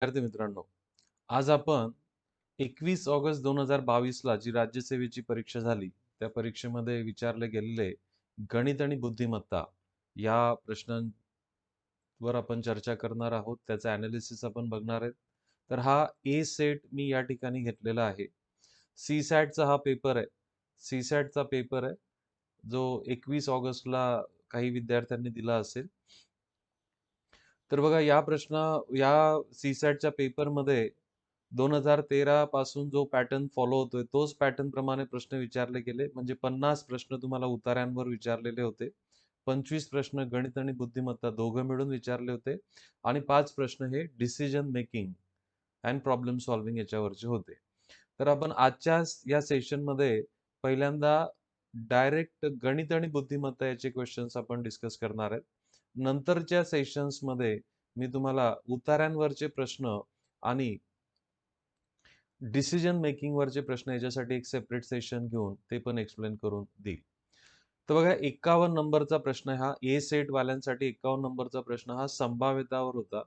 विद्यार्थी मित्रांनो, आज आपण 21 ऑगस्ट 2022 ला जी राज्यसेवेची परीक्षा झाली, त्या परीक्षेमध्ये विचारले गेलेले गणित आणि बुद्धिमत्ता या प्रश्नांवर आपण चर्चा करणार आहोत. त्याचा ॲनालिसिस आपण बघणार आहेत. तर हा ए सेट मी या ठिकाणी घेतलेला आहे. सी सॅटचा हा पेपर आहे. सी सॅटचा पेपर आहे, जो 21 ऑगस्टला काही विद्यार्थ्यांनी दिला असेल. तर बघा या सीसॅटच्या पेपरमध्ये 2013 पासून जो पॅटर्न फॉलो होतोय तोच पॅटर्न प्रमाणे प्रश्न विचारले गेले. म्हणजे 50 प्रश्न तुम्हाला उतार्यांवर विचारलेले होते. 25 प्रश्न गणित आणि बुद्धिमत्ता दोघं मिळून विचारले होते आणि 5 प्रश्न हे decision making and problem solving याच्यावरचे होते. तर आपण आजच्या या सेशनमध्ये पहिल्यांदा डायरेक्ट गणित आणि बुद्धिमत्ता याचे क्वेश्चन्स आपण डिस्कस करणार आहेत. नंतरच्या सेशन्समध्ये मी तुम्हाला उतार्यांवरचे प्रश्न आणि डिसिजन मेकिंग वरचे प्रश्न याच्यासाठी एक सेपरेट सेशन घेऊन ते पण एक्सप्लेन करून देईल. तर बघा 51 नंबरचा प्रश्न हा ए सेट वाल्यांसाठी 51 नंबरचा प्रश्न हा संभाव्यतावर होता.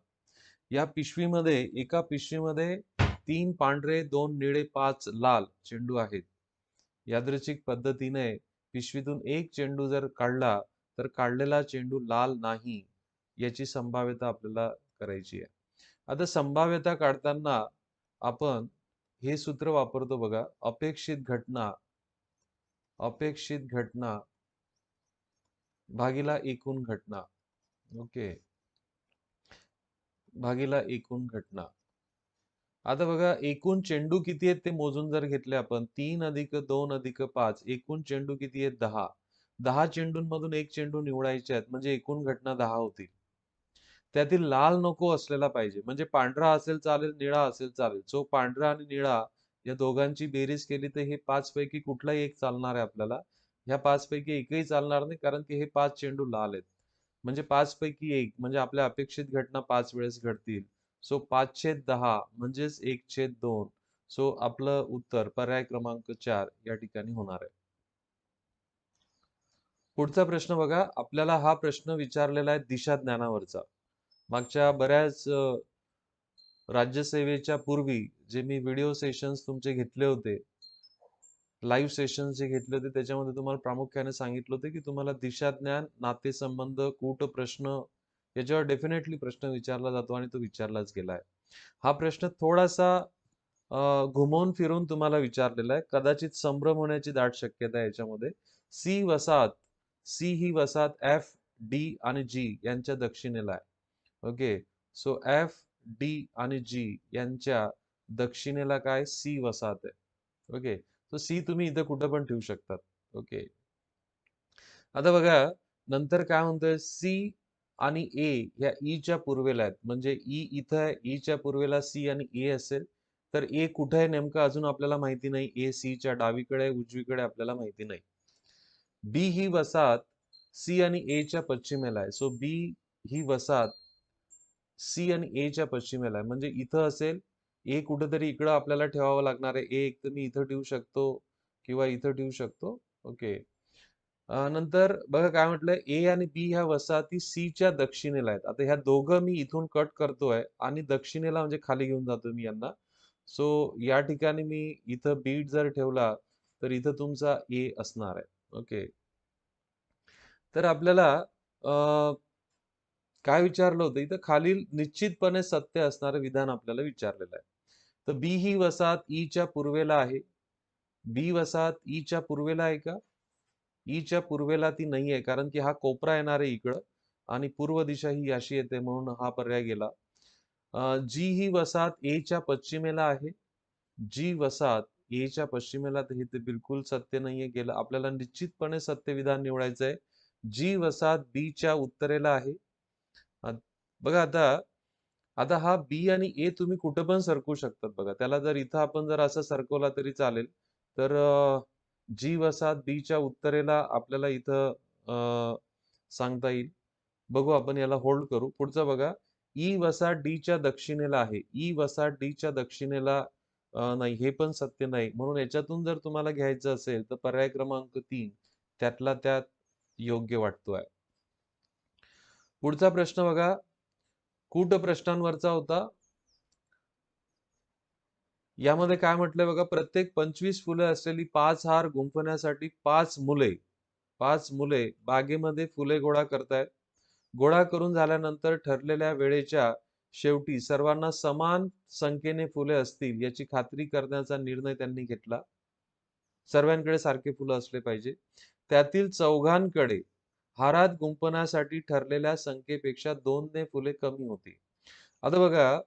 या पिशवीमध्ये एका पिशवीमध्ये 3 पांढरे 2 निळे 5 लाल चेंडू आहेत. यादृच्छिक पद्धतीने पिशवीतून एक चेंडू जर काढला तर काढलेला चेंडू लाल नाही याची संभाव्यता आपल्याला करायची आहे. आता संभाव्यता काढताना आपण हे सूत्र वापरतो बघा, अपेक्षित घटना भागीला एकूण घटना. ओके, भागीला एकूण घटना. आता बघा एकूण चेंडू किती आहेत ते मोजून जर घेतले आपण 3 अधिक 2 अधिक 5 एकूण चेंडू किती आहेत 10. 10 चेंडूंमधून एक चेंडू निवडायचे आहेत म्हणजे एकूण घटना 10 होतील. त्यातील लाल नको असलेला पाहिजे, म्हणजे पांढरा असेल चालेल, निळा असेल चालेल. सो पांढरा आणि निळा या दोघांची बेरीज केली तर हे 5 पैकी कुठलाही एक चालणार आहे आपल्याला. ह्या 5 पैकी एकही चालणार नाही, कारण की हे 5 चेंडू लाल आहेत. म्हणजे 5 पैकी एक म्हणजे आपल्या अपेक्षित घटना 5 वेळेस घडतील. सो 5/10 म्हणजेच 1/2. सो आपलं उत्तर पर्याय क्रमांक 4 या ठिकाणी होणार आहे. पुढचा प्रश्न बघा, आपल्याला हा प्रश्न विचारलेला आहे दिशा ज्ञानावरचा. मागच्या बऱ्याच राज्यसेवेच्या पूर्वी जे मी व्हिडिओ सेशन्स तुमचे घेतले होते, लाईव्ह सेशन्स जे घेतले होते, त्याच्यामध्ये तुम्हाला प्रामुख्याने सांगितलं होतं की तुम्हाला दिशाज्ञान, नातेसंबंध, कूट प्रश्न याच्यावर डेफिनेटली प्रश्न विचारला जातो आणि तो विचारलाच गेला आहे. हा प्रश्न थोडासा घुमवून फिरून तुम्हाला विचारलेला आहे. कदाचित संभ्रम होण्याची दाट शक्यता आहे याच्यामध्ये. सी वसाहत, सी ही वसाहत एफ, डी आणि जी यांच्या दक्षिणेला आहे. ओके, सो एफ, डी आणि जी यांच्या दक्षिणेला काय सी वसाहत आहे. ओके, सो सी तुम्ही इथं कुठं पण ठेवू शकतात. ओके, आता बघा नंतर काय म्हणतोय, सी आणि ए या ई च्या पूर्वेला आहेत. म्हणजे ई इथं आहे, ई च्या पूर्वेला सी आणि ए असेल. तर ए कुठे आहे नेमकं अजून आपल्याला माहिती नाही. ए सी च्या डावीकडे उजवीकडे आपल्याला माहिती नाही. बी ही वसाहत सी आणि ए च्या पश्चिमेला आहे. सो बी ही वसाहत सी आणि ए च्या पश्चिमेला आहे. म्हणजे इथं असेल. ए कुठेतरी इकडं आपल्याला ठेवावं लागणार आहे. ए एक तर मी इथं ठेवू शकतो किंवा इथं ठेवू शकतो. ओके, नंतर बघा काय म्हटलंय, ए आणि बी ह्या वसाहती सी च्या दक्षिणेला आहेत. आता ह्या दोघं मी इथून कट करतोय आणि दक्षिणेला म्हणजे खाली घेऊन जातो मी यांना. सो या ठिकाणी मी इथं बीट जर ठेवला तर इथं तुमचा ए असणार आहे. ओके, तर आपल्याला काय विचारलं होतं इथं, खालील निश्चितपणे सत्य असणारं विधान आपल्याला विचारलेलं आहे. तर बी ही वसाहत ई च्या पूर्वेला आहे. बी वसाहत ई च्या पूर्वेला आहे का? ई च्या पूर्वेला ती नाही आहे, कारण की हा कोपरा येणार आहे इकडं आणि पूर्व दिशा ही अशी येते, म्हणून हा पर्याय गेला. जी ही वसाहत ए च्या पश्चिमेला आहे. जी वसाहत ए च्या पश्चिमेला, तर हे ते बिलकुल सत्य नाहीये, गेलं. आपल्याला निश्चितपणे सत्य विधान निवडायचं आहे. जी वसाहत बी च्या उत्तरेला आहे. अ, बघा आता आता हा बी आणि ए तुम्ही कुठं पण सरकवू शकतात बघा. त्याला जर इथं आपण जर असं सरकवला तरी चालेल. तर जी वसाहत बी च्या उत्तरेला आपल्याला इथं सांगता येईल. बघू आपण याला होल्ड करू. पुढचं बघा, ई वसाहत डी च्या दक्षिणेला आहे. ई वसाहत डी च्या दक्षिणेला नाही, हे पण सत्य नाही. म्हणून याच्यातून जर तुम्हाला घ्यायचं असेल तर पर्याय क्रमांक 3 त्यातला त्यात योग्य वाटतोय. पुढचा प्रश्न बघा, कूट प्रश्नांवरचा होता. यामध्ये काय म्हटलंय बघा, प्रत्येक 25 फुले असलेली 5 हार गुंफण्यासाठी 5 मुले बागेमध्ये फुले गोळा करतायत. गोळा करून झाल्यानंतर ठरलेल्या वेळेच्या शेवटी सर्वांना समान संख्येने फुले असतील याची खात्री करण्याचा निर्णय त्यांनी घेतला. सर्वांकडे सारखे फुलं असले पाहिजे. त्यातील चौघांकडे हारात गुंफण्यासाठी ठरलेल्या संख्येपेक्षा 2 ने फुले कमी होती. आता बघा,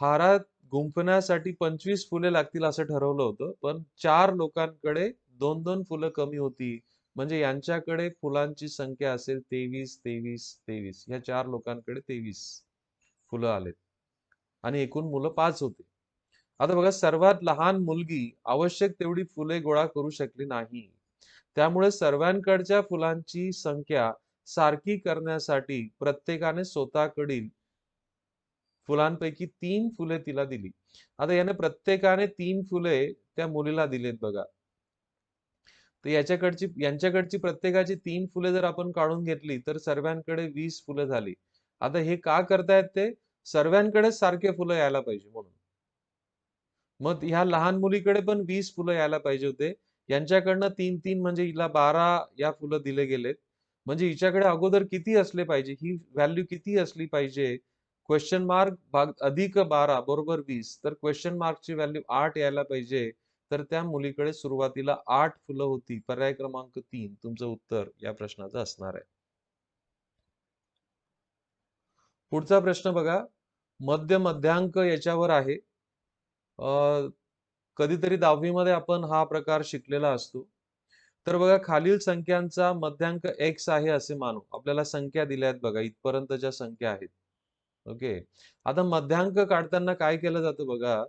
हारात गुंफण्यासाठी 25 फुले लागतील असं ठरवलं होतं. पण 4 लोकांकडे 2-2 फुलं कमी होती. म्हणजे यांच्याकडे फुलांची संख्या असेल 23, 23, 23. या 4 लोकांकडे 23 फुलं आलेत आणि एकूण मुलं 5 होते. आता बघा, सर्वात लहान मुलगी आवश्यक तेवढी फुले गोळा करू शकली नाही. त्यामुळे सर्वांकडच्या फुलांची संख्या सारखी करण्यासाठी प्रत्येकाने स्वतःकडील फुलांपैकी 3 फुले तिला दिली. आता याने प्रत्येकाने 3 फुले त्या मुलीला दिलेत बघा. तर यांच्याकडची प्रत्येकाची 3 फुले जर आपण काढून घेतली तर सर्वांकडे 20 फुलं झाली. आता हे का करतायत ते? सर्वांकडे सारखे फुलं यायला पाहिजे म्हणून. मग ह्या लहान मुलीकडे पण 20 फुलं यायला पाहिजे होते. यांच्याकडनं 3-3 म्हणजे हिला 12 या फुलं दिले गेलेत. म्हणजे हिच्याकडे अगोदर किती असले पाहिजे? ही व्हॅल्यू किती असली पाहिजे? क्वेश्चन मार्क भाग अधिक 12 बरोबर 20. तर क्वेश्चन मार्कची व्हॅल्यू 8 यायला पाहिजे. तर त्या मुलीकडे सुरुवातीला 8 फुलं होती. पर्याय क्रमांक 3 तुमचं उत्तर या प्रश्नाचं असणार आहे. पुढचा प्रश्न बघा. मध्यांक याच्यावर आहे. कधीतरी 10वी मध्ये आपण हा प्रकार शिकलेला असतो. तर बघा, खालील संख्यांचा मध्यांक x आहे असे मानू. आपल्याला संख्या दिल्या आहेत बघा, इथपर्यंतच्या संख्या आहेत. ओके. आता मध्यांक काढताना काय केलं जातं बघा,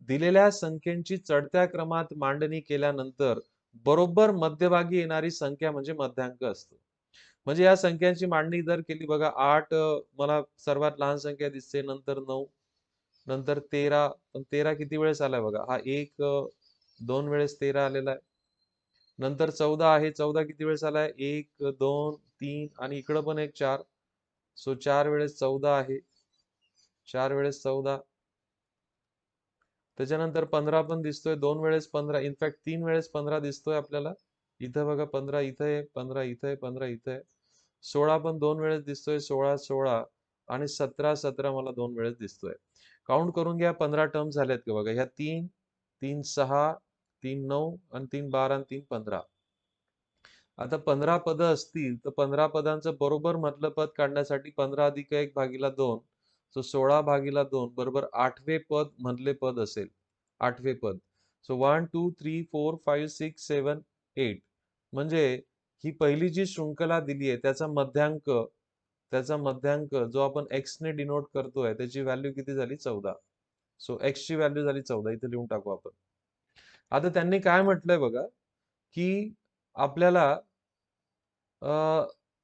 दिलेल्या संख्येची चढत्या क्रमात मांडणी केल्यानंतर बरोबर मध्यभागी येणारी संख्या म्हणजे मध्यांक असतो. म्हणजे या संख्यांची मांडणी जर केली बघा, 8 मला सर्वात लहान संख्या दिसते, नंतर 9, नंतर 13. पण 13 किती वेळेस आलाय बघा, हा 1 2 वेळेस 13 आलेला आहे. नंतर 14 आहे, 14 किती वेळेस आलाय, 1 2 3 आणि इकडं पण एक 4. सो 4 वेळेस 14 आहे, 4 वेळेस 14. त्याच्यानंतर 15 पण दिसतोय, 2 वेळेस 15, इनफॅक्ट 3 वेळेस 15 दिसतोय आपल्याला. इथं बघा, 15 इथं आहे, 15 इथं आहे, 15 इथं आहे. 16 पण 2 वेळेस दिसतोय, 16 16 आणि 17 17 मला 2 वेळेस दिसतोय. काउंट करून घ्या, 15 टर्म झाल्यात का बघा. ह्या 3 3 6 3 9 आणि 3 12 आणि 3 15. आता 15 पदं असतील तर 15 पदांचं बरोबर मधलं पद काढण्यासाठी 15 अधिक 1 भागीला 2, सो 16 भागीला 2 बरोबर 8वे पद मधले पद असेल. 8वे पद. सो 1 2 3 4 5 6 7 8. म्हणजे ही पहिली जी शृंखला दिली आहे त्याचा मध्यांक जो आपण x ने डिनोट करतोय त्याची व्हॅल्यू किती झाली? 14. सो x ची व्हॅल्यू झाली 14. इथे लिहून टाकू आपण. आता त्यांनी काय म्हटलंय बघा, की आपल्याला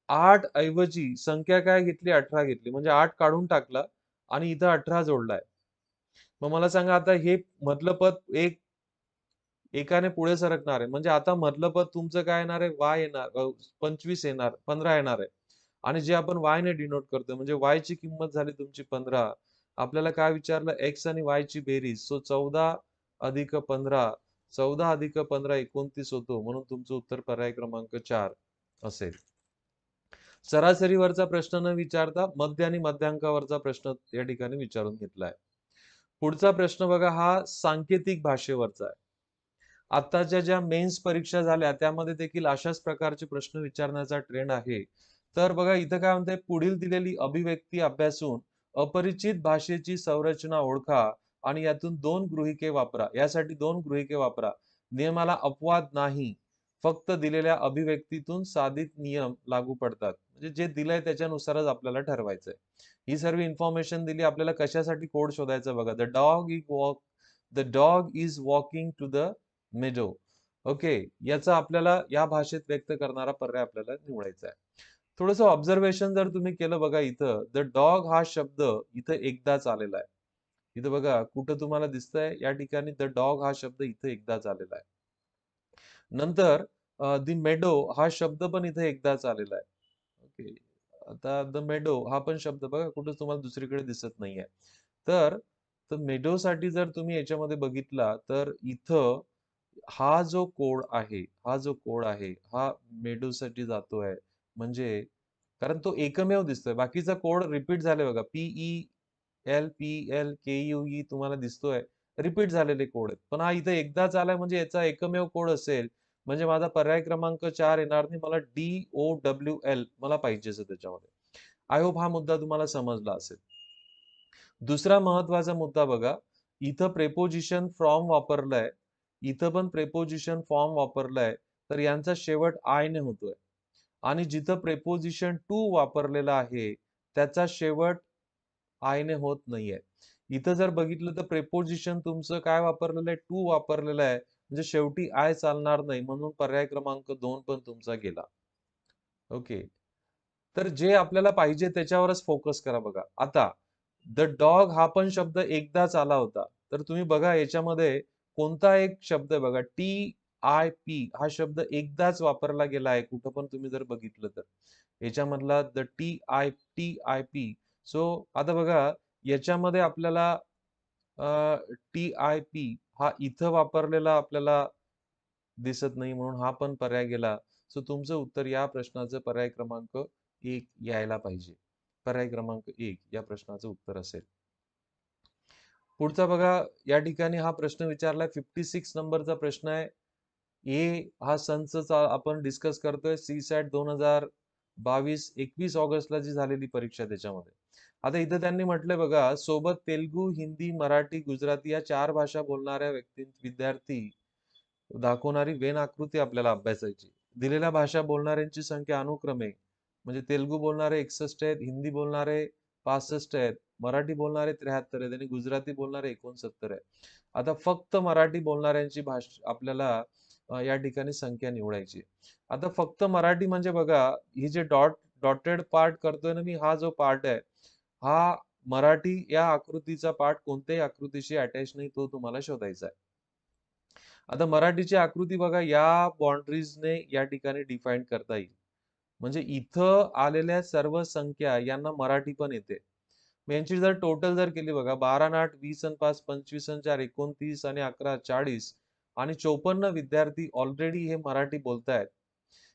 8 ऐवजी संख्या काय घेतली? 18 घेतली. म्हणजे 8 काढून टाकला आणि इथं 18 जोडलाय. मग मला सांगा, आता हे मधलं पद एकाने पुढे सरकणार आहे. म्हणजे आता मधलं पद तुमचं काय येणार आहे? y येणार, 25 येणार, 15 येणार आहे. आणि जे आपण y ने डिनोट करतोय म्हणजे y ची किंमत झाली तुमची 15. आपल्याला काय विचारलं? x आणि y ची बेरीज. सो 14 अधिक 15, 14 अधिक 15 29 होतो. म्हणून तुमचं उत्तर पर्याय क्रमांक 4 असेल. सरासरीवरचा प्रश्न न विचारता मध्य आणि मध्यांकावरचा प्रश्न या ठिकाणी विचारून घेतलाय. पुढचा प्रश्न बघा, हा सांकेतिक भाषेवरचा आहे. आताच्या ज्या मेन्स परीक्षा झाल्या त्यामध्ये देखील अशाच प्रकारचे प्रश्न विचारण्याचा ट्रेंड आहे. तर बघा, इथं काय म्हणतंय, पुढील दिलेली अभिव्यक्ती अभ्यासून अपरिचित भाषेची संरचना ओळखा आणि यातून 2 गृहिके वापरा. यासाठी 2 गृहिके वापरा. नियमाला अपवाद नाही. फक्त दिलेल्या अभिव्यक्तीतून साधित नियम लागू पडतात. म्हणजे जे दिलंय त्याच्यानुसारच आपल्याला ठरवायचंय. ही सर्व इन्फॉर्मेशन दिली आपल्याला, कशासाठी कोड शोधायचा बघा. The dog is walking to the meadow. Okay. याचा आपल्याला या भाषेत व्यक्त करणारा पर्याय आपल्याला निवडायचा आहे. थोडंसं ऑब्झर्वेशन जर तुम्ही केलं बघा, इथं द डॉग हा शब्द इथं एकदाच आलेला आहे. इथं बघा, कुठं तुम्हाला दिसतंय? या ठिकाणी द डॉग हा शब्द इथं एकदाच आलेला आहे. नंतर द मेडो हा शब्द पण इथे एकदाच आलेला आहे. ओके. आता द मेडो हा पण शब्द बघा कुठं तुम्हाला दुसरीकडे दिसत नाहीये. तर तर मेडोसाठी जर तुम्ही याच्यामध्ये बघितला तर इथं हा जो कोड आहे, हा मेडोसाठी जातोय. म्हणजे कारण तो एकमेव दिसतोय. बाकीचा कोड रिपीट झाले बघा. PEL, तुम्हाला दिसतोय. रिपीट झालेले कोड आहेत. पण हा इथे एकदाच आलाय म्हणजे याचा एकमेव कोड असेल. म्हणजे माझा पर्याय क्रमांक 4 येणार नाही. मला DOWL मला पाहिजेच आहे त्याच्यामध्ये. आय होप हा मुद्दा तुम्हाला समजला असेल. दुसरा महत्वाचा मुद्दा बघा. इथं प्रेपोजिशन फ्रॉम वापरलंय. इथं पण प्रेपोजिशन फॉर्म वापरलाय. तर यांचा शेवट आय ने होतोय. आणि जिथं प्रेपोजिशन टू वापरलेला आहे, त्याचा शेवट आय ने होत नाहीये. इथं जर बघितलं तर प्रेपोजिशन तुमचं काय वापरलेलं आहे? टू वापरलेलं आहे. म्हणजे शेवटी आय चालणार नाही. म्हणून पर्याय क्रमांक 2 पण तुमचा गेला. ओके. तर जे आपल्याला पाहिजे त्याच्यावरच फोकस करा बघा. आता द डॉग हा पण शब्द एकदाच आला होता. तर तुम्ही बघा याच्यामध्ये कोणता एक शब्द आहे बघा. TIP हा शब्द एकदाच वापरला गेला आहे. कुठं पण तुम्ही जर बघितलं तर. याच्यामधला TIP. सो आता बघा याच्यामध्ये आपल्याला TIP हा इथं वापरलेला आपल्याला दिसत नाही म्हणून हा पण पर्याय गेला. सो तुमचं उत्तर या प्रश्नाचं पर्याय क्रमांक 1 यायला पाहिजे. पर्याय क्रमांक 1 या प्रश्नाचं उत्तर असेल. पुढचा बघा या ठिकाणी हा प्रश्न विचारलाय 56 नंबरचा प्रश्न आहे. हा सनचा आपण डिस्कस करतोय CSAT 2022-21 ऑगस्टला जी झालेली परीक्षा त्याच्यामध्ये. आता इथं त्यांनी म्हटलंय बघा सोबत तेलुगू, हिंदी, मराठी, गुजराती या 4 भाषा बोलणाऱ्या विद्यार्थी दाखवणारी वेन आकृती आपल्याला अभ्यासायची. दिलेल्या भाषा बोलणाऱ्यांची संख्या अनुक्रमे म्हणजे तेलुगू बोलणारे 61 आहेत, हिंदी बोलणारे 65 आहेत, मराठी बोलणारे 73 आहेत आणि गुजराती बोलणारे 69 आहेत. आता फक्त मराठी बोलणाऱ्यांची भाषा आपल्याला या ठिकाणी संख्या निवडायची. आता फक्त मराठी म्हणजे बघा ही जे डॉटेड पार्ट करतोय ना मी हा जो पार्ट आहे हा मराठी या आकृतीचा पार्ट कोणत्याही आकृतीशी अटॅच नाही तो तुम्हाला शोधायचा आहे. आता मराठीची आकृती बघा या बाउंड्रीजने या ठिकाणी डिफाईन करता येईल. म्हणजे इथं आलेल्या सर्व संख्या यांना मराठी पण येते. मग यांची जर टोटल जर केली बघा 12 आणि 8 20 आणि 5 25 आणि 4 29 आणि 11 40 आणि 54 विद्यार्थी ऑलरेडी हे मराठी बोलतायत.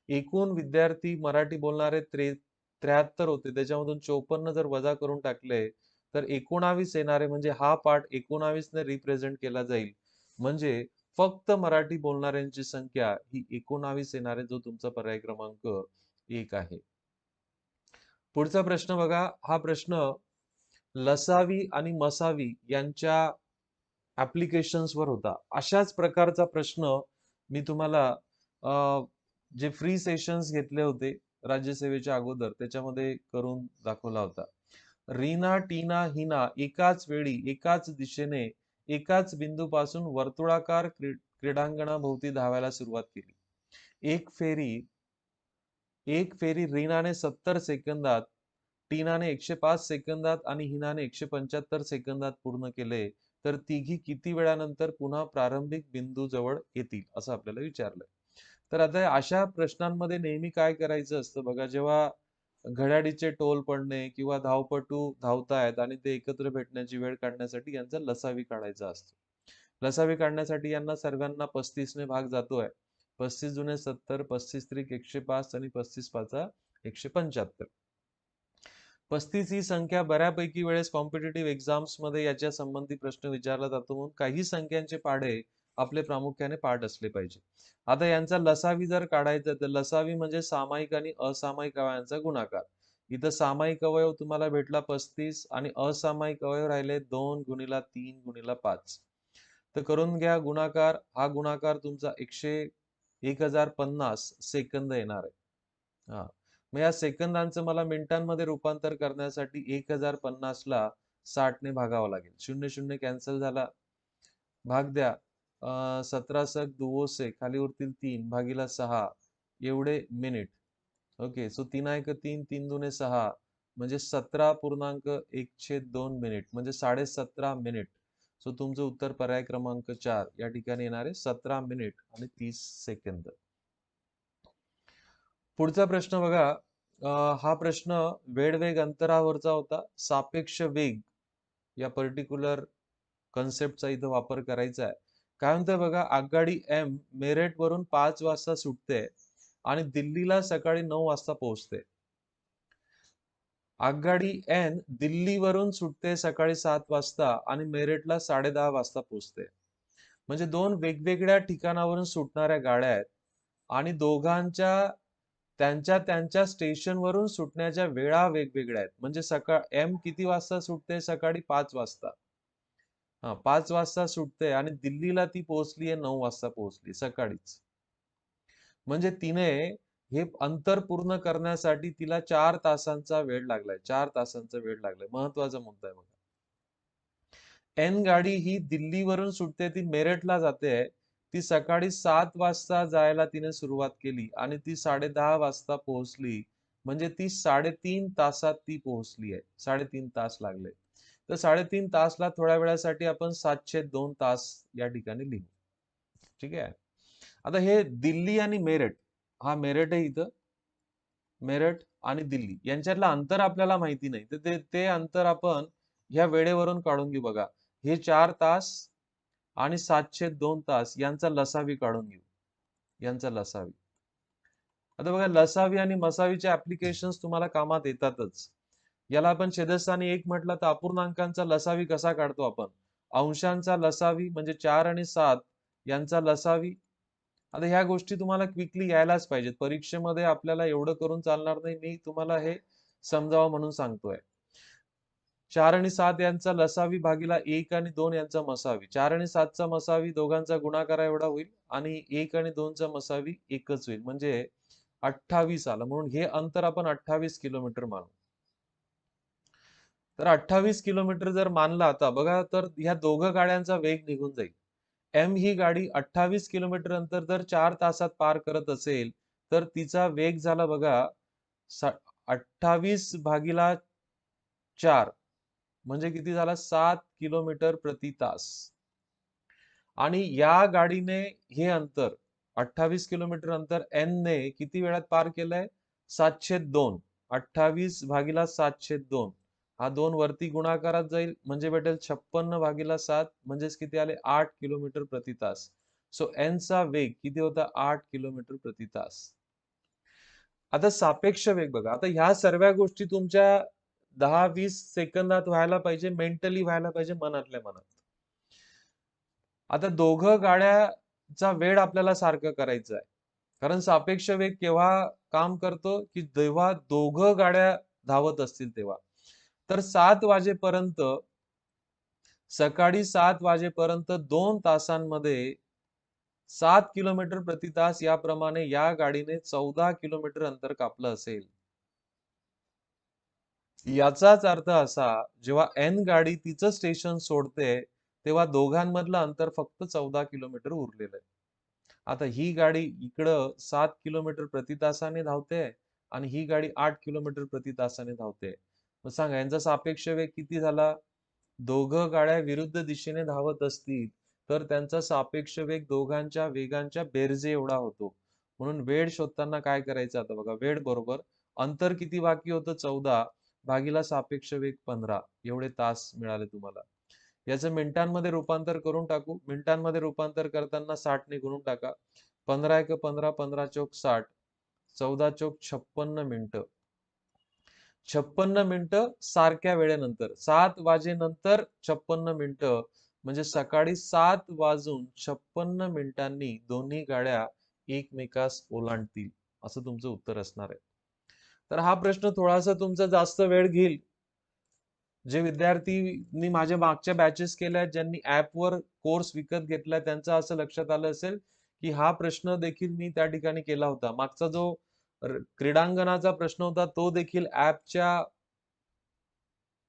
एकूण विद्यार्थी मराठी बोलणारे 73 होते. त्याच्यामधून 54 जर वजा करून टाकले तर 19 येणारे म्हणजे हा पार्ट 19 ने रिप्रेझेंट केला जाईल. म्हणजे फक्त मराठी बोलणाऱ्यांची संख्या ही 19 येणारे जो तुमचा पर्याय क्रमांक 1 आहे. पुढचा प्रश्न बघा. हा प्रश्न लसावी आणि मसावी यांच्या ऍप्लिकेशन्सवर होता. अशाच प्रकारचा प्रश्न मी तुम्हाला जे फ्री सेशन्स घेतले होते राज्यसेवेच्या अगोदर त्याच्यामध्ये करून दाखवला होता. रीना, टीना, हिना एकाच वेळी एकाच दिशेने एकाच बिंदूपासून वर्तुळाकार क्रीडांगणाभोवती धावायला सुरुवात केली. एक फेरी एक फेरी रीनाने 70 सेकंदात, टीनाने 105 सेकंदात आणि हिनाने 175 सेकंदात पूर्ण केले. तर तिघी किती वेळानंतर पुन्हा प्रारंभिक बिंदू जवळ येतील असं आपल्याला विचारलंय. तर आता अशा प्रश्नांमध्ये नेहमी काय करायचं असतं बघा जेव्हा घड्याळीचे टोल पडणे किंवा धावपटू धावतायत आणि ते एकत्र भेटण्याची वेळ काढण्यासाठी यांचा लसावी काढायचा असतो. लसावी काढण्यासाठी यांना सर्वांना 35 ने भाग जातोय. 35 दुने 70, 35 त्रिक 105 आणि 35 पाचा 175. 35 ही संख्या बऱ्यापैकी वेळेस कॉम्पिटिटिव्ह एक्झाम्स मध्ये याच्या संबंधी प्रश्न विचारला जातो म्हणून काही संख्यांचे पाढे आपले प्रामुख्याने पाठ असले पाहिजे. आता यांचा लसावी जर काढायचा तर लसावी म्हणजे सामायिक आणि असामायिक अवयवांचा गुणाकार. इथं सामायिक अवयव तुम्हाला भेटला 35 आणि असामायिक अवयव राहिले 2 गुणिला 3 गुणिला 5. तर करून घ्या गुणाकार. हा गुणाकार तुमचा 1050 सेकंद येणार आहे. हा मग या सेकंदांचं मला मिनिटांमध्ये रूपांतर करण्यासाठी 1050 ला 60 ने भागावं लागेल. 0 0 कॅन्सल झाला. भाग द्या. 17 सक दुओसे खाली उरतील 3 भागीला 6 एवढे मिनिट. ओके सो 3 एक 3 3 दुने 6 म्हणजे 17.1/2 मिनिट म्हणजे 17.5 मिनिट. सो तुमचं उत्तर पर्याय क्रमांक 4 या ठिकाणी येणार आहे 17 मिनिट आणि 30 सेकंद. पुढचा प्रश्न बघा. हा प्रश्न वेळ वेग अंतरावरचा होता. सापेक्ष वेग या पर्टिक्युलर कन्सेप्टचा इथं वापर करायचा आहे. काय म्हणतंय बघा, आगगाडी एम मेरठ वरून 5 वाजता सुटते आणि दिल्लीला सकाळी 9 वाजता पोहोचते. आगगाडी एन दिल्लीवरून सुटते सकाळी 7 वाजता आणि मेरठला 10:30 वाजता पोहोचते. म्हणजे दोन वेगवेगळ्या ठिकाणावरून सुटणाऱ्या गाड्या आहेत आणि दोघांच्या त्यांच्या त्यांच्या स्टेशनवरून सुटण्याच्या वेळा वेगवेगळ्या आहेत. म्हणजे सकाळ एम किती वाजता सुटते? सकाळी 5 वाजता. 5 वाजता सुटते आणि दिल्लीला ती पोहोचली आहे 9 वाजता पोहोचली सकाळीच. म्हणजे तिने हे अंतर पूर्ण करण्यासाठी तिला 4 तासांचा वेळ लागलाय. 4 तासांचा वेळ लागलाय. महत्वाचा मुद्दा आहे बघा. एन गाडी ही दिल्लीवरून सुटते, ती मेरठला जाते. ती सकाळी 7 वाजता जायला तिने सुरुवात केली आणि ती 10:30 वाजता पोहोचली. म्हणजे ती 3.5 तासात ती पोहोचली आहे. 3.5 तास लागले. तर 3.5 तासला थोड्या वेळासाठी आपण 702 तास या ठिकाणी लिहू. ठीक आहे. आता हे दिल्ली आणि मेरठ, हा मेरठ आहे इथं, मेरठ आणि दिल्ली यांच्यातलं अंतर आपल्याला माहिती नाही, तर ते अंतर आपण ह्या वेळेवरून काढून घेऊ. बघा, हे 4 तास आणि 702 तास यांचा लसावी काढून घेऊ, यांचा लसावी. आता बघा, लसावी आणि मसावीचे ऍप्लिकेशन्स तुम्हाला कामात येतातच. याला आपण छेदस्थानी 1 म्हटलं तर अपूर्णांकांचा लसावी कसा काढतो आपण? अंशांचा लसावी म्हणजे 4 आणि 7 यांचा लसावी. आता ह्या गोष्टी तुम्हाला क्विकली यायलाच पाहिजेत. परीक्षेमध्ये आपल्याला एवढं करून चालणार नाही. मी तुम्हाला हे समजावं म्हणून सांगतोय. 4 आणि 7 यांचा लसावी भागीला 1 आणि 2 यांचा मसावी. 4 आणि 7 चा मसावी दोघांचा गुणाकार एवढा होईल आणि 1 आणि 2 चा मसावी एकच होईल. म्हणजे 28 आलं. म्हणून हे अंतर आपण 28 किलोमीटर मानू. तर 28 किलोमीटर जर मानला आता बघा, तर ह्या दोघं गाड्यांचा वेग निघून जाईल. एम ही गाडी 28 किलोमीटर अंतर जर 4 तासात पार करत असेल, तर तिचा वेग झाला बघा 28 भागीला 4 म्हणजे किती झाला? 7 किलोमीटर प्रति तास. आणि या गाडीने हे अंतर 28 किलोमीटर अंतर एन ने किती वेळात पार केलंय? 702. 28 भागीला 702. हा 2 वरती गुणाकारात जाईल म्हणजे भेटेल 56 भागीला 7 म्हणजेच किती आले? 8 किलोमीटर प्रति तास. सो एन चा वेग किती होता? 8 किलोमीटर प्रति तास. आता सापेक्ष वेग बघा. आता ह्या सर्व गोष्टी तुमच्या 10-20 सेकंदात व्हायला पाहिजे, मेंटली व्हायला पाहिजे, मनातल्या मनात. आता दोघं गाड्याचा वेळ आपल्याला सारखं करायचं आहे. कारण सापेक्ष वेग केव्हा काम करतो? की जेव्हा दोघं गाड्या धावत असतील तेव्हा. तर 7 वाजेपर्यंत, सकाळी 7 वाजेपर्यंत 2 तासांमध्ये 7 किलोमीटर प्रति तास याप्रमाणे या गाडीने 14 किलोमीटर अंतर कापलं असेल. याचाच अर्थ असा, जेव्हा एन गाडी तिचं स्टेशन सोडते तेव्हा दोघांमधलं अंतर फक्त 14 किलोमीटर उरलेलं आहे. आता ही गाडी इकडं 7 किलोमीटर प्रति तासाने धावते आणि ही गाडी 8 किलोमीटर प्रति तासाने धावते. मग सांगा, यांचा सापेक्ष वेग किती झाला? दोघं गाड्या विरुद्ध दिशेने धावत असतील तर त्यांचा सापेक्ष वेग दोघांच्या वेगांच्या बेरजे एवढा होतो. म्हणून वेळ शोधताना काय करायचं? आता बघा, वेळ बरोबर अंतर किती बाकी होतं? 14 भागीला सापेक्ष वेग 15 एवढे तास मिळाले तुम्हाला. याचं मिनिटांमध्ये रूपांतर करून टाकू. मिनिटांमध्ये रूपांतर करताना 60 ने गुणून टाका. 15 एक 15, 15 चौक 60, 14 चौक 56 मिनिटं. 56 मिनिटं सारख्या वेळेनंतर, 7 वाजेनंतर 56 मिनिटं म्हणजे सकाळी 7 वाजून 56 मिनिटांनी दोन्ही गाड्या एकमेकास ओलांडतील, असं तुमचं उत्तर असणार आहे. तर हा प्रश्न थोडासा तुमचा जास्त वेळ घेईल. जे विद्यार्थी माझ्या मागच्या बॅचेस केल्या आहेत, ज्यांनी ऍपवर कोर्स विकत घेतलाय, त्यांचं असं लक्षात आलं असेल की हा प्रश्न देखील मी त्या ठिकाणी केला होता. मागचा जो क्रीडांगणाचा प्रश्न होता तो देखील ऍपच्या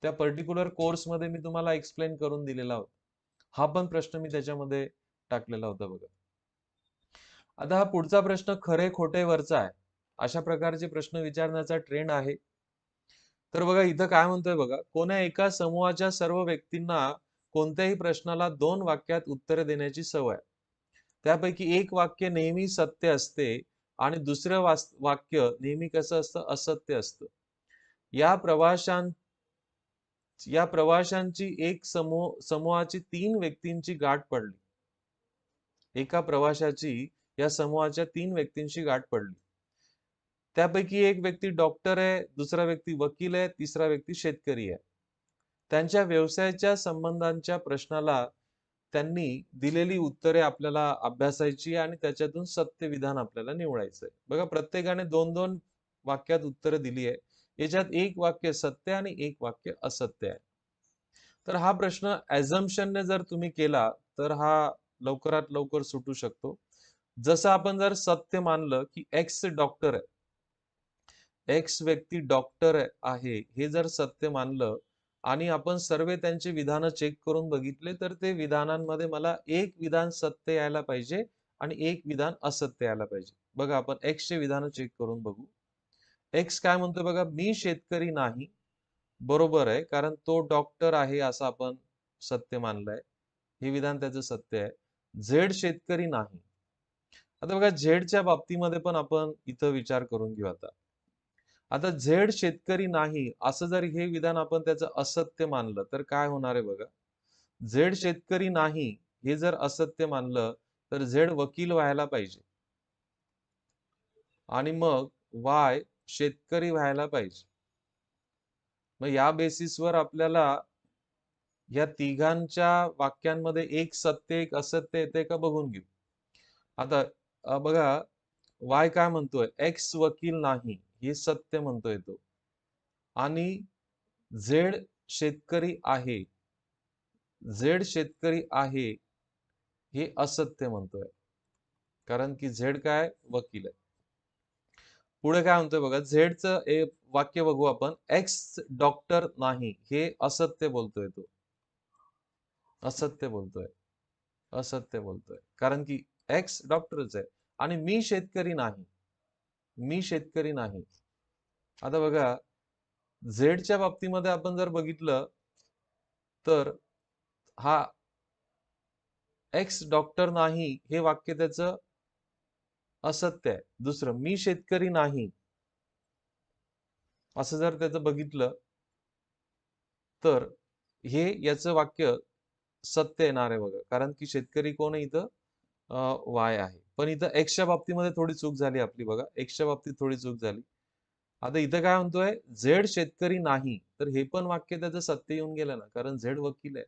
त्या पर्टिक्युलर कोर्समध्ये मी तुम्हाला एक्सप्लेन करून दिलेला होता. हा पण प्रश्न मी त्याच्यामध्ये टाकलेला होता बघा. आता हा पुढचा प्रश्न खरे खोटे वरचा आहे. अशा प्रकारचे प्रश्न विचारण्याचा ट्रेंड आहे. तर बघा, इथं काय म्हणतोय बघा, कोण्या एका समूहाच्या सर्व व्यक्तींना कोणत्याही प्रश्नाला 2 वाक्यात उत्तरे देण्याची सवय आहे. त्यापैकी एक वाक्य नेहमी सत्य असते आणि दुसरं वाक्य नेहमी कसं असतं? असत्य असतं. या प्रवाशां या प्रवाशांची एक समूहाची 3 व्यक्तींची गाठ पडली. एका प्रवाशाची या समूहाच्या 3 व्यक्तींशी गाठ पडली. त्यापैकी एक व्यक्ती डॉक्टर आहे, दुसरा व्यक्ती वकील आहे, तिसरा व्यक्ती शेतकरी आहे. त्यांच्या व्यवसायाच्या संबंधांच्या प्रश्नाला त्यांनी दिलेली उत्तरे आपल्याला अभ्यासायची आणि त्याच्यातून सत्य विधान आपल्याला निवडायचंय. बघा, प्रत्येकाने 2-2 वाक्यात उत्तरं दिली आहे. याच्यात एक वाक्य सत्य आणि एक वाक्य असत्य आहे. तर हा प्रश्न ॲझम्पशनने जर तुम्ही केला, तर हा लवकरात लवकर सुटू शकतो. जसं आपण जर सत्य मानलं, की एक्स डॉक्टर आहे. एक्स व्यक्ती डॉक्टर आहे, हे जर सत्य मानलं आणि आपण सर्व त्यांची विधानं चेक करून बघितले, तर ते विधानांमध्ये मला एक विधान सत्य यायला पाहिजे आणि एक विधान असत्य यायला पाहिजे. बघा, आपण एक्सचे विधानं चेक करून बघू. एक्स काय म्हणतोय बघा, मी शेतकरी नाही. बरोबर आहे, कारण तो डॉक्टर आहे असं आपण सत्य मानलंय. हे विधान त्याचं सत्य आहे. झेड शेतकरी नाही. आता बघा, झेडच्या बाबतीमध्ये पण आपण इथं विचार करून घेऊ आता. आता झेड शेतकरी नाही असं जर हे विधान आपण त्याचं असत्य मानलं, तर काय होणार आहे बघा. झेड शेतकरी नाही हे जर असत्य मानलं, तर झेड वकील व्हायला पाहिजे आणि मग वाय शेतकरी व्हायला पाहिजे. मग या बेसिसवर आपल्याला या तिघांच्या वाक्यांमध्ये एक सत्य एक असत्य येते का बघून घेऊ. आता बघा, वाय काय म्हणतोय, एक्स वकील नाही हे सत्य म्हणतोय तो, आणि झेड शेतकरी आहे, झेड शेतकरी आहे हे असत्य म्हणतोय, कारण की झेड काय वकील आहे. पुढे काय म्हणतोय बघा, झेडचं एक वाक्य बघू आपण, एक्स डॉक्टर नाही हे असत्य बोलतोय तो, असत्य बोलतोय, असत्य बोलतोय, कारण की एक्स डॉक्टरच आहे आणि मी शेतकरी नाही, मी शेतकरी नाही. आता बघा, झेडच्या बाबतीमध्ये आपण जर बघितलं, तर हा एक्स डॉक्टर नाही हे वाक्य त्याचं असत्य आहे. दुसरं, मी शेतकरी नाही असं जर त्याचं बघितलं, तर हे याचं वाक्य सत्य येणार आहे बघा, कारण की शेतकरी कोण आहे इथं, वाय आहे. पण इथं एक्सच्या बाबतीमध्ये थोडी चूक झाली आपली बघा, एक्सच्या बाबतीत थोडी चूक झाली. आता इथं काय म्हणतोय, झेड शेतकरी नाही, तर हे पण वाक्य त्याचं सत्य येऊन गेलं ना, कारण झेड वकील आहे.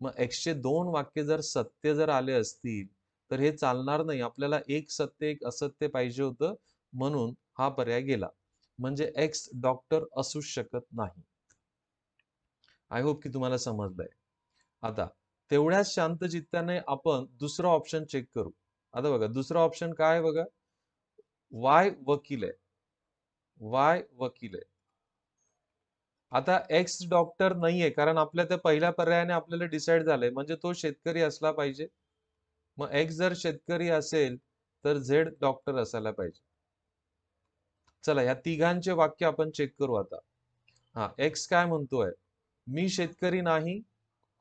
मग एक्सचे 2 वाक्य जर सत्य जर आले असतील, तर हे चालणार नाही. आपल्याला एक सत्य एक असत्य पाहिजे होतं, म्हणून हा पर्याय गेला. म्हणजे एक्स डॉक्टर असूच शकत नाही. आय होप की तुम्हाला समजलंय. आता तेवढ्याच शांत चित्ताने आपण दुसरं ऑप्शन चेक करू. आता बघा, दुसरं ऑप्शन काय आहे बघा, वाय वकील आहे, वाय वकील आहे. आता एक्स डॉक्टर नाहीये, कारण आपल्या त्या पहिल्या पर्यायाने आपल्याला डिसाईड झालंय, म्हणजे तो शेतकरी असला पाहिजे. मग एक्स जर शेतकरी असेल, तर झेड डॉक्टर असायला पाहिजे. चला, या तिघांचे वाक्य आपण चेक करू आता. हा, एक्स काय म्हणतोय, मी शेतकरी नाही,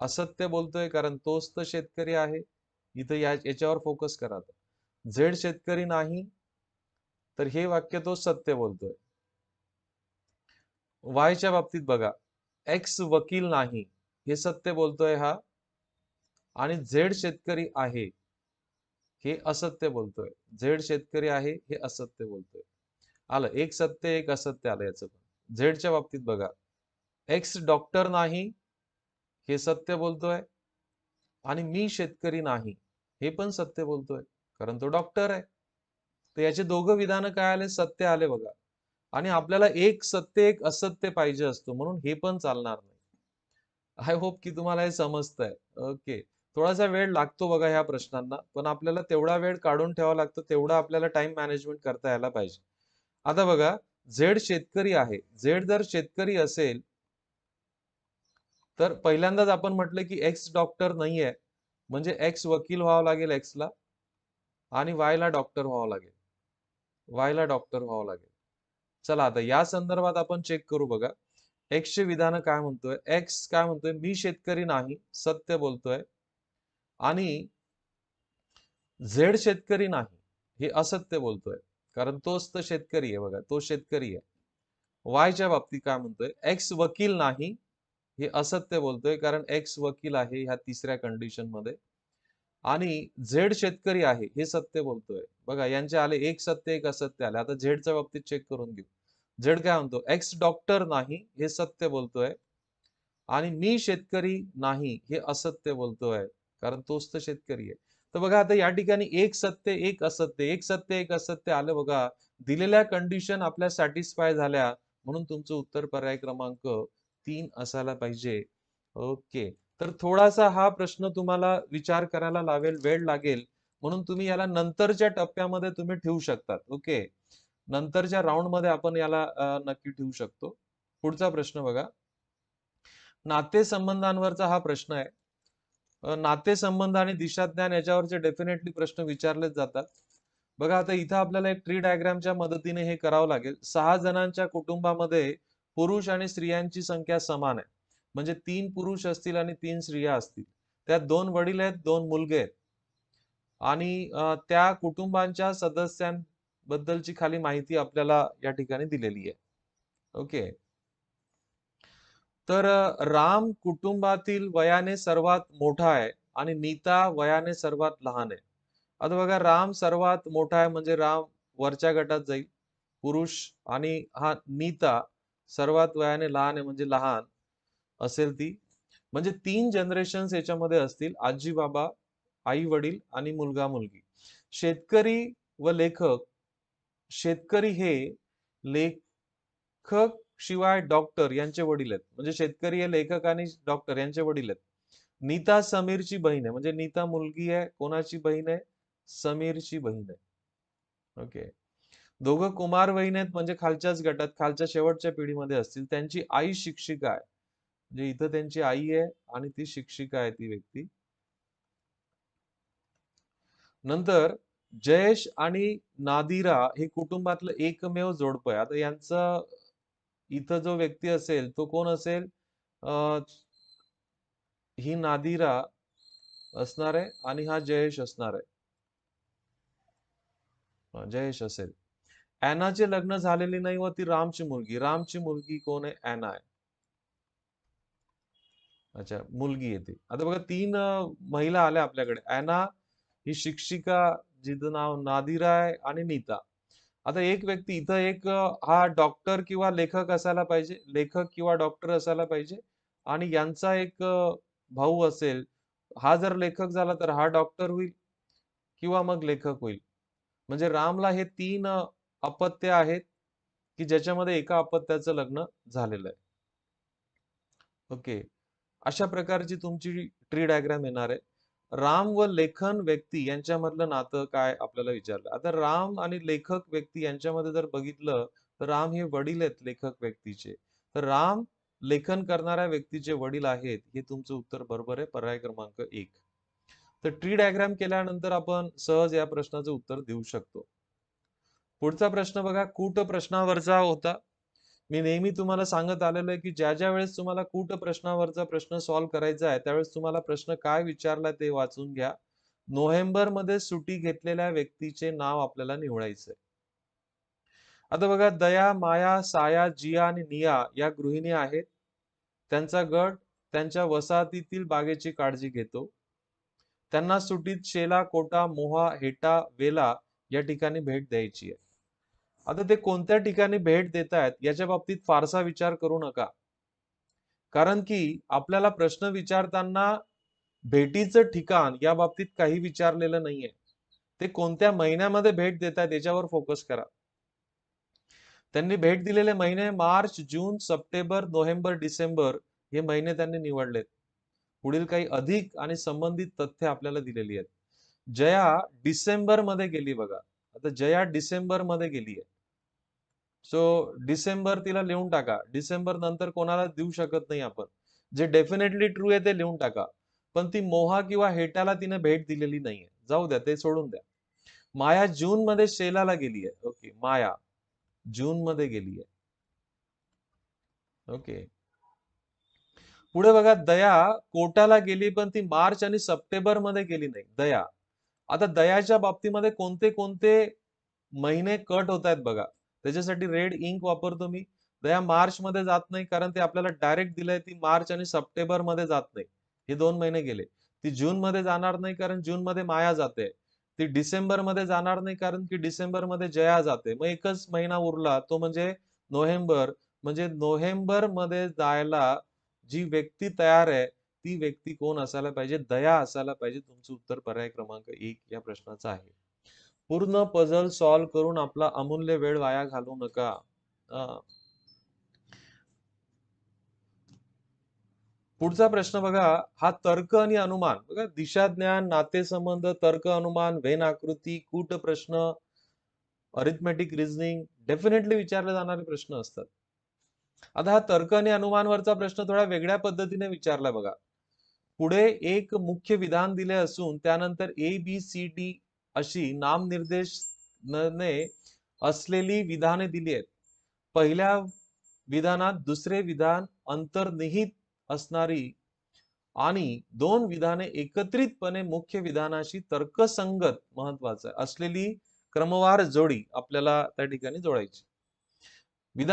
असत्य बोलतोय, कारण तोच तर शेतकरी आहे. इथं याच्यावर फोकस करा आता. झेड शेतकरी नाही, तर हे वाक्य तो सत्य बोलतोय. वायच्या बाबतीत बघा, एक्स वकील नाही हे सत्य बोलतोय हा, आणि झेड शेतकरी आहे हे असत्य बोलतोय. झेड शेतकरी आहे हे असत्य बोलतोय. आलं, एक सत्य एक असत्य आलं याचं पण. झेडच्या बाबतीत बघा, एक्स डॉक्टर नाही हे सत्य बोलतोय आणि मी शेतकरी नाही हे पण सत्य बोलतोय, कारण तो डॉक्टर आहे. तर याचे दोघं विधानं काय आले, सत्य आले बघा. आणि आपल्याला एक सत्य एक असत्य पाहिजे असतो, म्हणून हे पण चालणार नाही. आय होप की तुम्हाला हे समजतंय. ओके. थोडासा वेळ लागतो बघा ह्या प्रश्नांना, पण आपल्याला तेवढा वेळ काढून ठेवावा लागतो, तेवढा आपल्याला टाइम मॅनेजमेंट करता यायला पाहिजे. आता बघा, झेड शेतकरी आहे. झेड जर शेतकरी असेल, तर पहिल्यांदाच आपण म्हटलं की एक्स डॉक्टर नाहीये, म्हणजे एक्स वकील व्हावं लागेल एक्सला, आणि वाय ला डॉक्टर व्हावं लागेल. वाय ला डॉक्टर व्हावं लागेल. चला, आता या संदर्भात आपण चेक करू बघा. एक्स चे विधान काय म्हणतोय, एक्स काय म्हणतोय, मी शेतकरी नाही, सत्य बोलतोय, आणि झेड शेतकरी नाही हे असत्य बोलतोय, कारण तोच तर शेतकरी आहे बघा, तो शेतकरी आहे. वायच्या बाबतीत काय म्हणतोय, एक्स वकील नाही हे असत्य बोलतोय, कारण एक्स वकील आहे ह्या तिसऱ्या कंडिशन मध्ये. आणि झेड शेतकरी आहे हे सत्य बोलतोय. बघा यांचे आले एक सत्य एक असत्य आले. आता झेडच्या बाबतीत चेक करून घेऊ. झेड काय म्हणतो, एक्स डॉक्टर नाही हे सत्य बोलतोय, आणि मी शेतकरी नाही हे असत्य बोलतोय, कारण तोच तर शेतकरी आहे. तर बघा आता या ठिकाणी एक सत्य एक असत्य, एक सत्य एक असत्य आलं बघा. दिलेल्या कंडिशन आपल्या सॅटिस्फाय झाल्या, म्हणून तुमचं उत्तर पर्याय क्रमांक 3 असायला पाहिजे. ओके. तर थोडासा हा प्रश्न तुम्हाला विचार करायला लावेल, वेळ लागेल, म्हणून तुम्ही याला नंतरच्या टप्प्यामध्ये तुम्ही ठेवू शकतात. ओके. नंतरच्या राऊंड मध्ये आपण याला नक्की ठेवू शकतो. पुढचा प्रश्न बघा. नातेसंबंधांवरचा हा प्रश्न आहे. नातेसंबंध आणि दिशाज्ञान याच्यावरचे डेफिनेटली प्रश्न विचारलेच जातात. बघा आता इथं आपल्याला एक ट्री डायग्रामच्या मदतीने हे करावं लागेल. 6 जणांच्या कुटुंबामध्ये पुरुष आणि स्त्रियांची संख्या समान आहे. म्हणजे 3 पुरुष असतील आणि 3 स्त्रिया असतील. त्यात 2 वडील आहेत, 2 मुलगे आहेत. आणि त्या कुटुंबांच्या सदस्यांबद्दलची खाली माहिती आपल्याला या ठिकाणी दिलेली आहे. ओके. तर राम कुटुंबातील वयाने सर्वात मोठा आहे आणि नीता वयाने सर्वात लहान आहे. आता बघा राम सर्वात मोठा आहे म्हणजे राम वरच्या गटात जाईल, पुरुष, आणि हा नीता सर्वात वयाने लहान आहे म्हणजे लहान असेल ती. म्हणजे 3 जनरेशन्स याच्यामध्ये असतील, आजी बाबा, आई वडील आणि मुलगा मुलगी. शेतकरी व लेखक, शेतकरी हे लेखक शिवाय डॉक्टर यांचे वडील आहेत. म्हणजे शेतकरी हे लेखक आणि डॉक्टर यांचे वडील आहेत. नीता समीरची बहीण आहे, म्हणजे नीता मुलगी आहे, कोणाची बहीण आहे, समीरची बहीण आहे. ओके. दोघं कुमार वहीन आहेत, म्हणजे खालच्याच गटात, खालच्या शेवटच्या पिढीमध्ये असतील. त्यांची आई शिक्षिका आहे, म्हणजे इथं त्यांची आई आहे आणि ती शिक्षिका आहे ती व्यक्ती. नंतर जयेश आणि नादिरा हे कुटुंबातलं एकमेव जोडपं आहे. आता यांचं इथं जो व्यक्ती असेल तो कोण असेल, ही नादिरा असणार आहे आणि हा जयेश असणार आहे. जयेश असेल. ॲनाचे लग्न झालेले नाही व ती रामची मुलगी. रामची मुलगी कोण आहे, ॲना आहे. अच्छा, मुलगी येते. आता बघा 3 महिला आल्या आपल्याकडे. ॲना ही शिक्षिका, जिचं नाव नादिरा आहे, आणि नीता. आता एक व्यक्ती इथं एक हा डॉक्टर किंवा लेखक असायला पाहिजे, लेखक किंवा डॉक्टर असायला पाहिजे, आणि यांचा एक भाऊ असेल. हा जर लेखक झाला तर हा डॉक्टर होईल किंवा मग लेखक होईल. म्हणजे रामला हे 3 अपत्य आहेत, की ज्याच्यामध्ये एका अपत्याचं लग्न झालेलं आहे. ओके. अशा प्रकारची तुमची ट्री डायग्राम येणार आहे. राम व लेखन व्यक्ती यांच्यामधलं नातं काय आपल्याला विचारलं. आता राम आणि लेखक व्यक्ती यांच्यामध्ये जर बघितलं तर राम हे वडील आहेत लेखक व्यक्तीचे. तर राम लेखन करणाऱ्या व्यक्तीचे वडील आहेत, हे तुमचं उत्तर बरोबर आहे, पर्याय क्रमांक 1. तर ट्री डायग्राम केल्यानंतर आपण सहज या प्रश्नाचं उत्तर देऊ शकतो. पुढचा प्रश्न बघा, कूट प्रश्नावरचा होता. मी नेहमी तुम्हाला सांगत आलेलो आहे, की ज्या वेळेस तुम्हाला कूट प्रश्नावरचा प्रश्न सॉल्व्ह करायचा आहे, त्यावेळेस तुम्हाला प्रश्न काय विचारला ते वाचून घ्या. नोव्हेंबर मध्ये सुट्टी घेतलेल्या व्यक्तीचे नाव आपल्याला निवडायचंय. आता बघा, दया, माया, साया, जिया आणि निया या गृहिणी आहेत. त्यांचा गट त्यांच्या वसाहतीतील बागेची काळजी घेतो. त्यांना सुट्टीत शेला, कोटा, मोहा, हेटा, वेला या ठिकाणी भेट द्यायची आहे. आता ते कोणत्या ठिकाणी भेट देत आहेत याच्या बाबतीत फारसा विचार करू नका, कारण की आपल्याला प्रश्न विचारताना भेटीचं ठिकाण या बाबतीत काही विचारलेलं नाहीये. ते कोणत्या महिन्यामध्ये भेट देत आहेत याच्यावर फोकस करा. त्यांनी भेट दिलेले महिने मार्च, जून, सप्टेंबर, नोव्हेंबर, डिसेंबर हे महिने त्यांनी निवडलेत. पुढील काही अधिक आणि संबंधित तथ्य आपल्याला दिलेली आहेत. जया डिसेंबर मध्ये गेली बघा. आता जया डिसेंबर मध्ये गेली आहे, सो डिसेंबर तिला लिहून टाका. डिसेंबर नंतर कोणाला देऊ शकत नाही आपण. जे डेफिनेटली ट्रू आहे ते लिहून टाका. पण ती मोहा किंवा हेटाला तिने भेट दिलेली नाहीये, जाऊ द्या, ते सोडून द्या. माया जून मध्ये शेलाला गेली आहे. ओके, माया जून मध्ये गेली आहे. ओके. पुढे बघा, दया कोटाला गेली पण ती मार्च आणि सप्टेंबर मध्ये गेली नाही, दया. आता दयाच्या बाबतीमध्ये कोणते कोणते महिने कट होत आहेत बघा. त्याच्यासाठी रेड इंक वापरतो मी. दया मार्च मध्ये जात नाही, कारण ते आपल्याला डायरेक्ट दिलंय, ती मार्च आणि सप्टेंबर मध्ये जात नाही. हे 2 महिने गेले. ती जून मध्ये जाणार नाही, कारण जून मध्ये माया जाते. ती डिसेंबर मध्ये जाणार नाही, कारण की डिसेंबर मध्ये जया जाते. मग एकच महिना उरला, तो म्हणजे नोव्हेंबर. म्हणजे नोव्हेंबर मध्ये जायला जी व्यक्ती तयार आहे, ती व्यक्ती कोण असायला पाहिजे? दया असायला पाहिजे. तुमचं उत्तर पर्याय क्रमांक 1 या प्रश्नाचं आहे. पूर्ण पझल सॉल्व्ह करून आपला अमूल्य वेळ वाया घालवू नका. पुढचा प्रश्न बघा, हा तर्क आणि अनुमान बघा, दिशा ज्ञान, नातेसंबंध, तर्क अनुमान, वेन आकृती, कूट प्रश्न, अरिथमेटिक रिझनिंग डेफिनेटली विचारले जाणारे प्रश्न असतात. आता हा तर्क आणि अनुमानवरचा प्रश्न थोड्या वेगळ्या पद्धतीने विचारला बघा. पुढे एक मुख्य विधान दिले असून त्यानंतर ए बी सी डी अशी नामनिर्देश असलेली विधाने दिली आहेत. पहिल्या विधानात दुसरे विधान अंतर्निहित असणारी आणि 2 विधाने एकत्रितपणे मुख्य विधानाशी तर्कसंगत महत्वाचं असलेली क्रमवार जोडी आपल्याला त्या ठिकाणी जोडायची.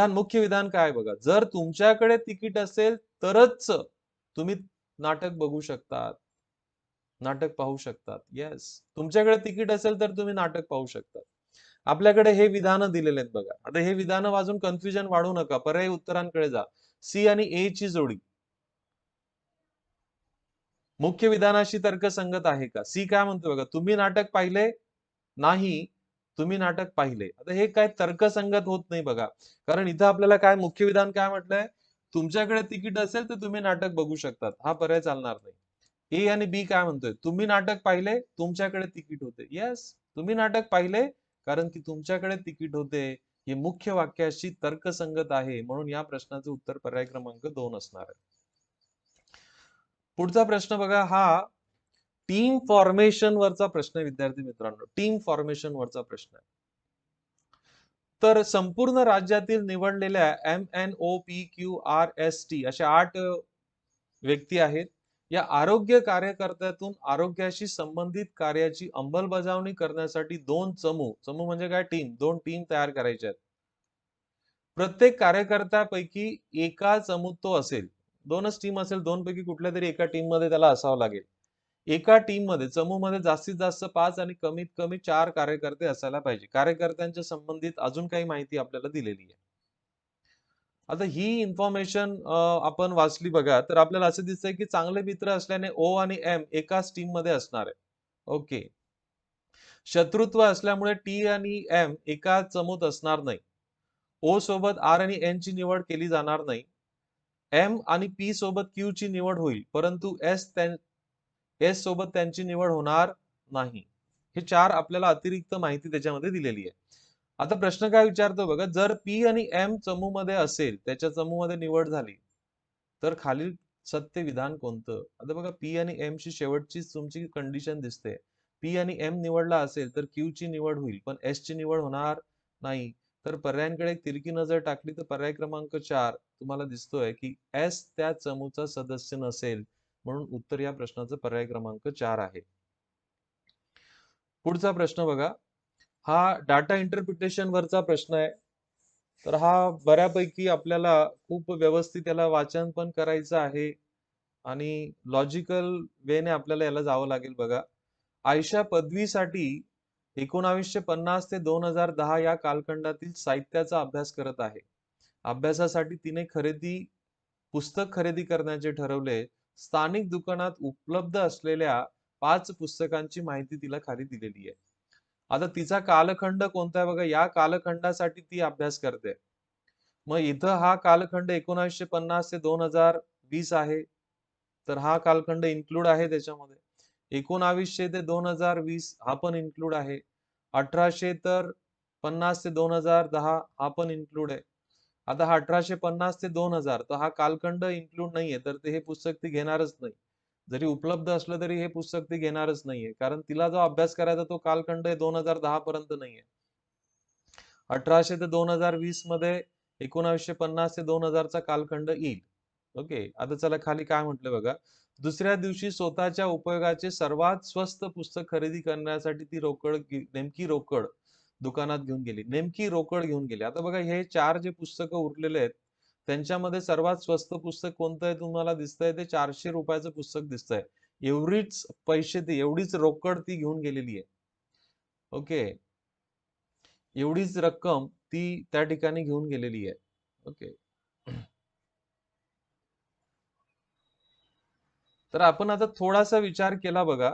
मुख्य विधान काय बघा, जर तुमच्याकडे तिकीट असेल तरच तुम्ही नाटक बघू शकतात, नाटक पाहू शकतात. येस, तुमच्याकडे तिकीट असेल तर तुम्ही नाटक पाहू शकतात. आपल्याकडे हे विधान दिलेले आहेत बघा. आता हे विधान वाजून कन्फ्युजन वाढू नका, पर्यायी उत्तरांकडे जा. सी आणि ए ची जोडी मुख्य विधानाशी तर्कसंगत आहे का? सी काय म्हणतो बघा, तुम्ही नाटक पाहिले नाही, तुम्ही नाटक पाहिले. आता हे काय तर्कसंगत होत नाही बघा, कारण इथं आपल्याला काय मुख्य विधान काय म्हटलंय, तुमच्याकडे तिकीट असेल तर तुम्ही नाटक बघू शकतात, हा पर्याय चालणार नाही. ए आणि बी काय म्हणतोय, तुम्ही नाटक पाहिले, तुमच्याकडे तिकीट होते. येस, तुम्ही नाटक पाहिले कारण की तुमच्याकडे तिकीट होते, हे मुख्य वाक्याशी तर्कसंगत आहे, म्हणून या प्रश्नाचं उत्तर पर्याय क्रमांक 2 असणार आहे. पुढचा प्रश्न बघा, हा टीम फॉर्मेशन वरचा प्रश्न, विद्यार्थी मित्रांनो, टीम फॉर्मेशन वरचा प्रश्न आहे. तर संपूर्ण राज्यातील निवडलेल्या MNOPQRST अशा 8 व्यक्ती आहेत. या आरोग्य कार्यकर्त्यातून आरोग्याशी संबंधित कार्याची अंमलबजावणी करण्यासाठी 2 चमू म्हणजे काय, टीम, 2 टीम तयार करायच्या आहेत. प्रत्येक कार्यकर्त्यापैकी एका चमूत तो असेल. 2च टीम असेल, 2 पैकी कुठल्या तरी एका टीम मध्ये त्याला असावं लागेल. एका टीम मध्ये, चमूमध्ये जास्तीत जास्त 5 आणि कमीत कमी 4 कार्यकर्ते असायला पाहिजे. कार्यकर्त्यांच्या संबंधित अजून काही माहिती आपल्याला दिलेली आहे. आता ही इन्फॉर्मेशन आपण वाचली बघा, तर आपल्याला असं दिसतंय की चांगले मित्र असल्याने ओ आणि एम एकाच टीम मध्ये असणार आहे. ओके. शत्रुत्व असल्यामुळे टी आणि एम एका चमूत असणार नाही. ओ सोबत आर आणि एन ची निवड केली जाणार नाही. एम आणि पी सोबत क्यू ची निवड होईल, परंतु एस सोबत त्यांची निवड होणार नाही. हे 4 आपल्याला अतिरिक्त माहिती त्याच्यामध्ये दिलेली आहे. आता प्रश्न काय विचारतो बघा, जर पी आणि एम चमूमध्ये असेल, त्याच्या चमूमध्ये निवड झाली, तर खालील सत्य विधान कोणतं? आता बघा, पी आणि एम ची शेवटची तुमची कंडिशन दिसते. पी आणि एम निवडला असेल तर क्यू ची निवड होईल, पण एस ची निवड होणार नाही. तर पर्यायांकडे एक तिरकी नजर टाकली तर पर्याय क्रमांक 4 तुम्हाला दिसतोय की एस त्या चमूचा सदस्य नसेल, म्हणून उत्तर या प्रश्नाचं पर्याय क्रमांक 4 आहे. पुढचा प्रश्न बघा, हा डाटा इंटरप्रिटेशन वरचा प्रश्न आहे. तर हा बऱ्यापैकी आपल्याला खूप व्यवस्थित याला वाचन पण करायचं आहे आणि लॉजिकल वेने आपल्याला याला जावं लागेल बघा. आयशा पदवीसाठी 1950 ते 2010 या कालखंडातील साहित्याचा अभ्यास करत आहे. अभ्यासासाठी तिने पुस्तक खरेदी करण्याचे ठरवले. स्थानिक दुकानात उपलब्ध असलेल्या 5 पुस्तकांची माहिती तिला खाली दिलेली आहे. आता तिचा कालखंड कोणता आहे बघा, या कालखंडासाठी ती अभ्यास करते. मग इथं हा कालखंड 1950 ते 2020 आहे, तर हा कालखंड इन्क्लूड आहे त्याच्यामध्ये. 1900 ते 2020 हा पण इन्क्लूड आहे. 1800 तर 50 ते 2010 हा पण इन्क्लूड आहे. आता हा 1850 ते 2000 तर हा कालखंड इन्क्लूड नाहीये, तर ते हे पुस्तक ती घेणारच नाही. जरी उपलब्ध असलं तरी हे पुस्तक ती घेणारच नाहीये, कारण तिला जो अभ्यास करायचा तो कालखंड 2010 पर्यंत नाहीये. 1800 ते 2020 मध्ये 1950 ते 2000 चा कालखंड येईल. ओके. आता चला खाली काय म्हटलं बघा, दुसऱ्या दिवशी स्वतःच्या उपयोगाचे सर्वात स्वस्त पुस्तक खरेदी करण्यासाठी ती नेमकी रोकड दुकानात घेऊन गेली. नेमकी रोकड घेऊन गेली. आता बघा, हे 4 जे पुस्तकं उरलेले आहेत, त्यांच्यामध्ये सर्वात स्वस्त पुस्तक कोणतं आहे तुम्हाला दिसतंय? ते 400 रुपयाचं पुस्तक दिसतंय. एवढीच पैसे ती एवढीच रोकड ती घेऊन गेलेली आहे. ओके. एवढीच रक्कम ती त्या ठिकाणी घेऊन गेलेली आहे. ओके. तर आपण आता थोडासा विचार केला बघा,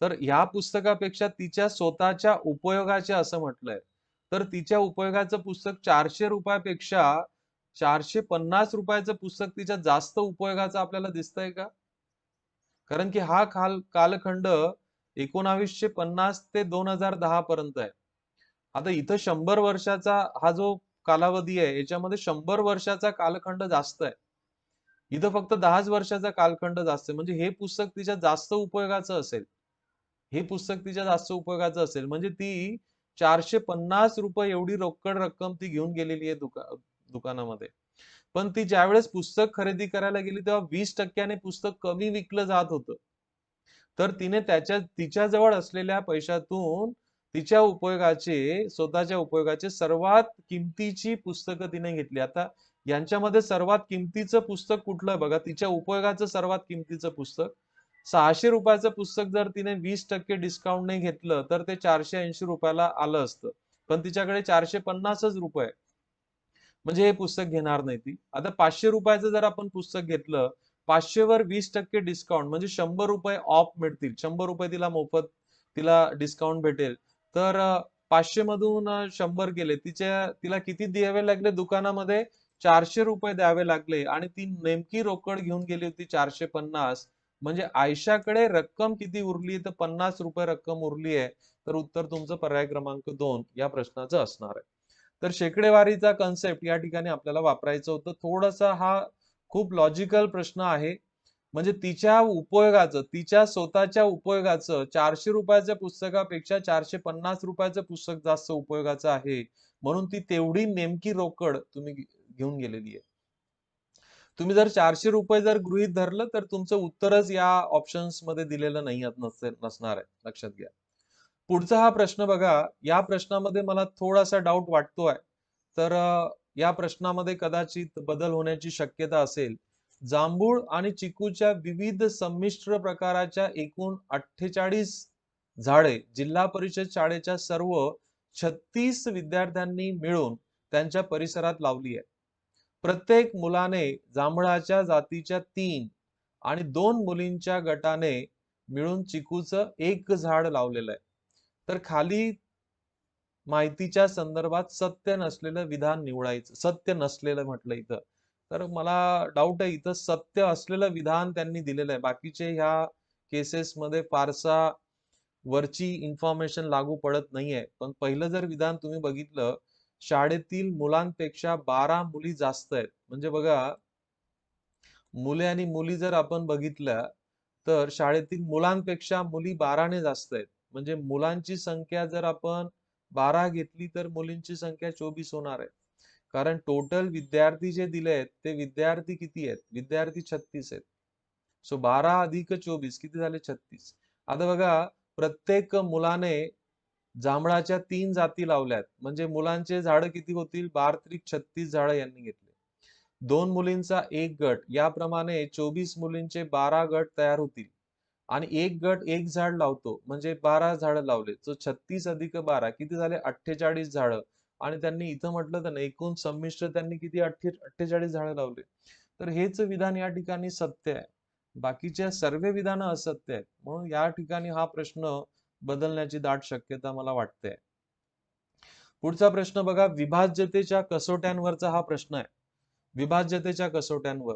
तर ह्या पुस्तकापेक्षा तिच्या स्वतःच्या उपयोगाचे असं म्हटलंय. तर तिच्या उपयोगाचं पुस्तक 400 रुपयापेक्षा 450 रुपयाचं पुस्तक तिच्या जास्त उपयोगाचं आपल्याला दिसतंय का? कारण की हा कालखंड 1950 ते 2010 पर्यंत आहे. आता इथं 100 वर्षाचा हा जो कालावधी आहे, याच्यामध्ये 100 वर्षाचा कालखंड जास्त आहे. इथं फक्त 10च वर्षाचा कालखंड जास्त आहे. म्हणजे हे पुस्तक तिच्या जास्त उपयोगाचं असेल. हे पुस्तक तिच्या जास्त उपयोगाचं असेल. म्हणजे ती 450 रुपये एवढी रोकड रक्कम ती घेऊन गेलेली आहे दुकानामध्ये. पण ती ज्यावेळेस पुस्तक खरेदी करायला गेली तेव्हा 20% पुस्तक कमी विकलं जात होतं. तर तिने तिच्याजवळ असलेल्या पैशातून तिच्या उपयोगाचे स्वतःच्या उपयोगाचे सर्वात किमतीची पुस्तकं तिने घेतली. आता यांच्यामध्ये सर्वात किमतीचं पुस्तक कुठलं बघा, तिच्या उपयोगाचं सर्वात किमतीचं पुस्तक 600 रुपयाचं पुस्तक जर तिने 20% डिस्काउंटने घेतलं तर ते 480 रुपयाला आलं असतं. पण तिच्याकडे 450च रुपये, म्हणजे हे पुस्तक घेणार नाही ती. आता 500 रुपयाचं जर आपण पुस्तक घेतलं, 500 वर 20% डिस्काउंट म्हणजे 100 रुपये ऑफ मिळतील. 100 रुपये तिला मोफत तिला डिस्काउंट भेटेल. तर 500 मधून 100 गेले. तिला किती द्यावे लागले दुकानामध्ये? 400 रुपये द्यावे लागले आणि ती नेमकी रोकड घेऊन गेली होती 450. म्हणजे आयशाकडे रक्कम किती उरली? तर 50 रुपये रक्कम उरली आहे. तर उत्तर तुमचं पर्याय क्रमांक 2 या प्रश्नाचं असणार आहे. तर शेकडेवारीचा कन्सेप्ट या ठिकाणी आपल्याला वापरायचं होतं. थोडासा हा खूप लॉजिकल प्रश्न आहे. म्हणजे तिच्या उपयोगाचं, तिच्या स्वतःच्या उपयोगाचं 400 रुपयाच्या पुस्तकापेक्षा 450 रुपयाचं पुस्तक जास्त उपयोगाचं आहे. म्हणून ती तेवढी नेमकी रोकड तुम्ही घेऊन गेलेली आहे. तुम्ही जर 400 रुपये जर गृहीत धरलं तर तुमचं उत्तरच या ऑप्शन्स मध्ये दिलेलं नाही नसणार आहे. लक्षात घ्या. पुढचा हा प्रश्न बघा. या प्रश्नामध्ये मला थोडासा डाऊट वाटतोय. तर या प्रश्नामध्ये कदाचित बदल होण्याची शक्यता असेल. जांभूळ आणि चिकूच्या विविध संमिश्र प्रकाराच्या एकूण 48 झाडे जिल्हा परिषद शाळेच्या सर्व 36 विद्यार्थ्यांनी मिळून त्यांच्या परिसरात लावली आहे. प्रत्येक मुलाने जांभळाच्या जातीच्या 3 आणि 2 मुलींच्या गटाने मिळून चिकूचं एक झाड लावलेलं आहे. तर खाली माहितीच्या संदर्भात सत्य नसलेलं विधान निवडायचं. सत्य नसलेलं म्हटलं इथं. तर मला डाऊट आहे इथं सत्य असलेलं विधान त्यांनी दिलेलं आहे. बाकीचे ह्या केसेसमध्ये फारसा वरची इन्फॉर्मेशन लागू पडत नाहीये. पण पहिलं जर विधान तुम्ही बघितलं, शाळेतील मुलांपेक्षा 12 मुली जास्त आहेत. म्हणजे बघा, मुले आणि मुली जर आपण बघितल्या, तर शाळेतील मुलांपेक्षा मुली 12 ने जास्त आहेत. म्हणजे मुलांची संख्या जर आपण 12 घेतली, तर मुलींची संख्या 24 होणार आहे. कारण टोटल विद्यार्थी जे दिले आहेत, ते विद्यार्थी किती आहेत? विद्यार्थी 36 आहेत. सो 12 अधिक 24 किती झाले? 36. आता बघा, प्रत्येक मुलाने जांभळाच्या 3 जाती लावल्यात. म्हणजे मुलांचे झाड किती होतील? 12 त्रिक 36 झाडं यांनी घेतली. 2 मुलींचा एक गट, याप्रमाणे 24 मुलींचे 12 गट तयार होतील. आणि एक गट एक झाड लावतो, म्हणजे 12 झाडं लावले. सो 36 अधिक 12 किती झाले? 48 झाडं. आणि त्यांनी इथं म्हटलं तर एकूण संमिश्र त्यांनी किती 48 झाडं लावले. तर हेच विधान या ठिकाणी सत्य आहे. बाकीच्या सर्व विधानं असत्य आहेत. म्हणून या ठिकाणी हा प्रश्न बदलण्याची दाट शक्यता मला वाटते. पुढचा प्रश्न बघा. विभाज्यतेच्या कसोट्यांवरचा हा प्रश्न आहे. विभाज्यतेच्या कसोट्यांवर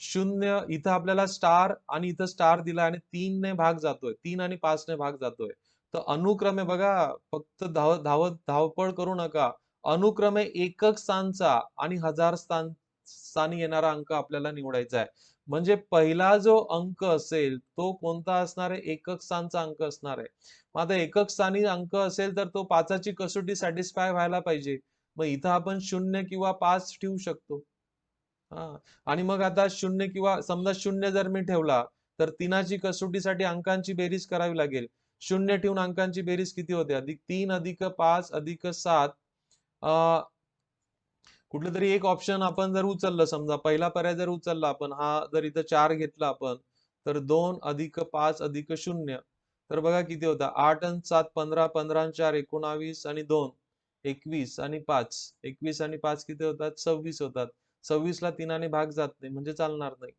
0 इथं आपल्याला स्टार आणि इथं स्टार दिला आणि 3 ने भाग जातोय. 3 आणि 5 ने भाग जातोय. तर अनुक्रमे बघा, फक्त धावपळ करू नका. अनुक्रमे एकक स्थानचा आणि हजार स्थानी येणारा अंक आपल्याला निवडायचा आहे. म्हणजे पहिला जो अंक असेल तो कोणता असणार आहे? एकक स्थानचा अंक असणार आहे. मग आता एकक स्थानी अंक असेल तर तो 5ची कसोटी सॅटिस्फाय व्हायला पाहिजे. मग इथं आपण 0 किंवा 5 ठेवू शकतो. हा. आणि मग आता 0 किंवा समजा 0 जर मी ठेवला तर 3ची कसोटीसाठी अंकांची बेरीज करावी लागेल. 0 ठेवून अंकांची बेरीज किती होते? अधिक 3 अधिक 5 अधिक 7. कुठलं तरी एक ऑप्शन आपण जर उचललं, समजा पहिला पर्याय जर उचलला आपण, हा जर इथं 4 घेतला आपण, तर 2 अधिक 5 अधिक 0, तर बघा किती होता, 8 आणि 7 15, 15 आणि 4 19 आणि 2 21 आणि 5 21 आणि 5 किती होतात, 26 होतात. 26 ला 3 ने भाग जात नाही, म्हणजे चालणार नाही.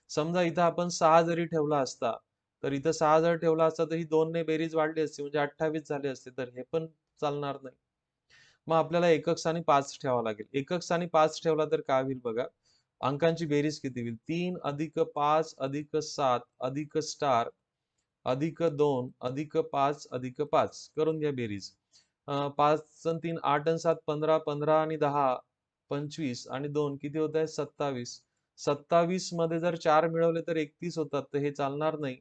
समजा इथं आपण 6 जरी ठेवला असता, तर इथं 6 जर ठेवला असता तर ही 2 ने बेरीज वाढली असती, म्हणजे 28 झाले असते, तर हे पण चालणार नाही. मग आपल्याला एकक स्थानी 5 ठेवावा लागेल. एकक स्थानी 5 ठेवला तर काय होईल बघा. अंकांची बेरीज किती होईल, 3 अधिक 5 अधिक 7 अधिक स्टार अधिक 2 अधिक 5 अधिक 5 करून घ्या बेरीज. 5 आणि 3 8 आणि 7 15 15 आणि 10 25 आणि 2 किती होत आहे, 27. 27 मध्ये जर 4 मिळवले तर 31 होतात, तर हे चालणार नाही.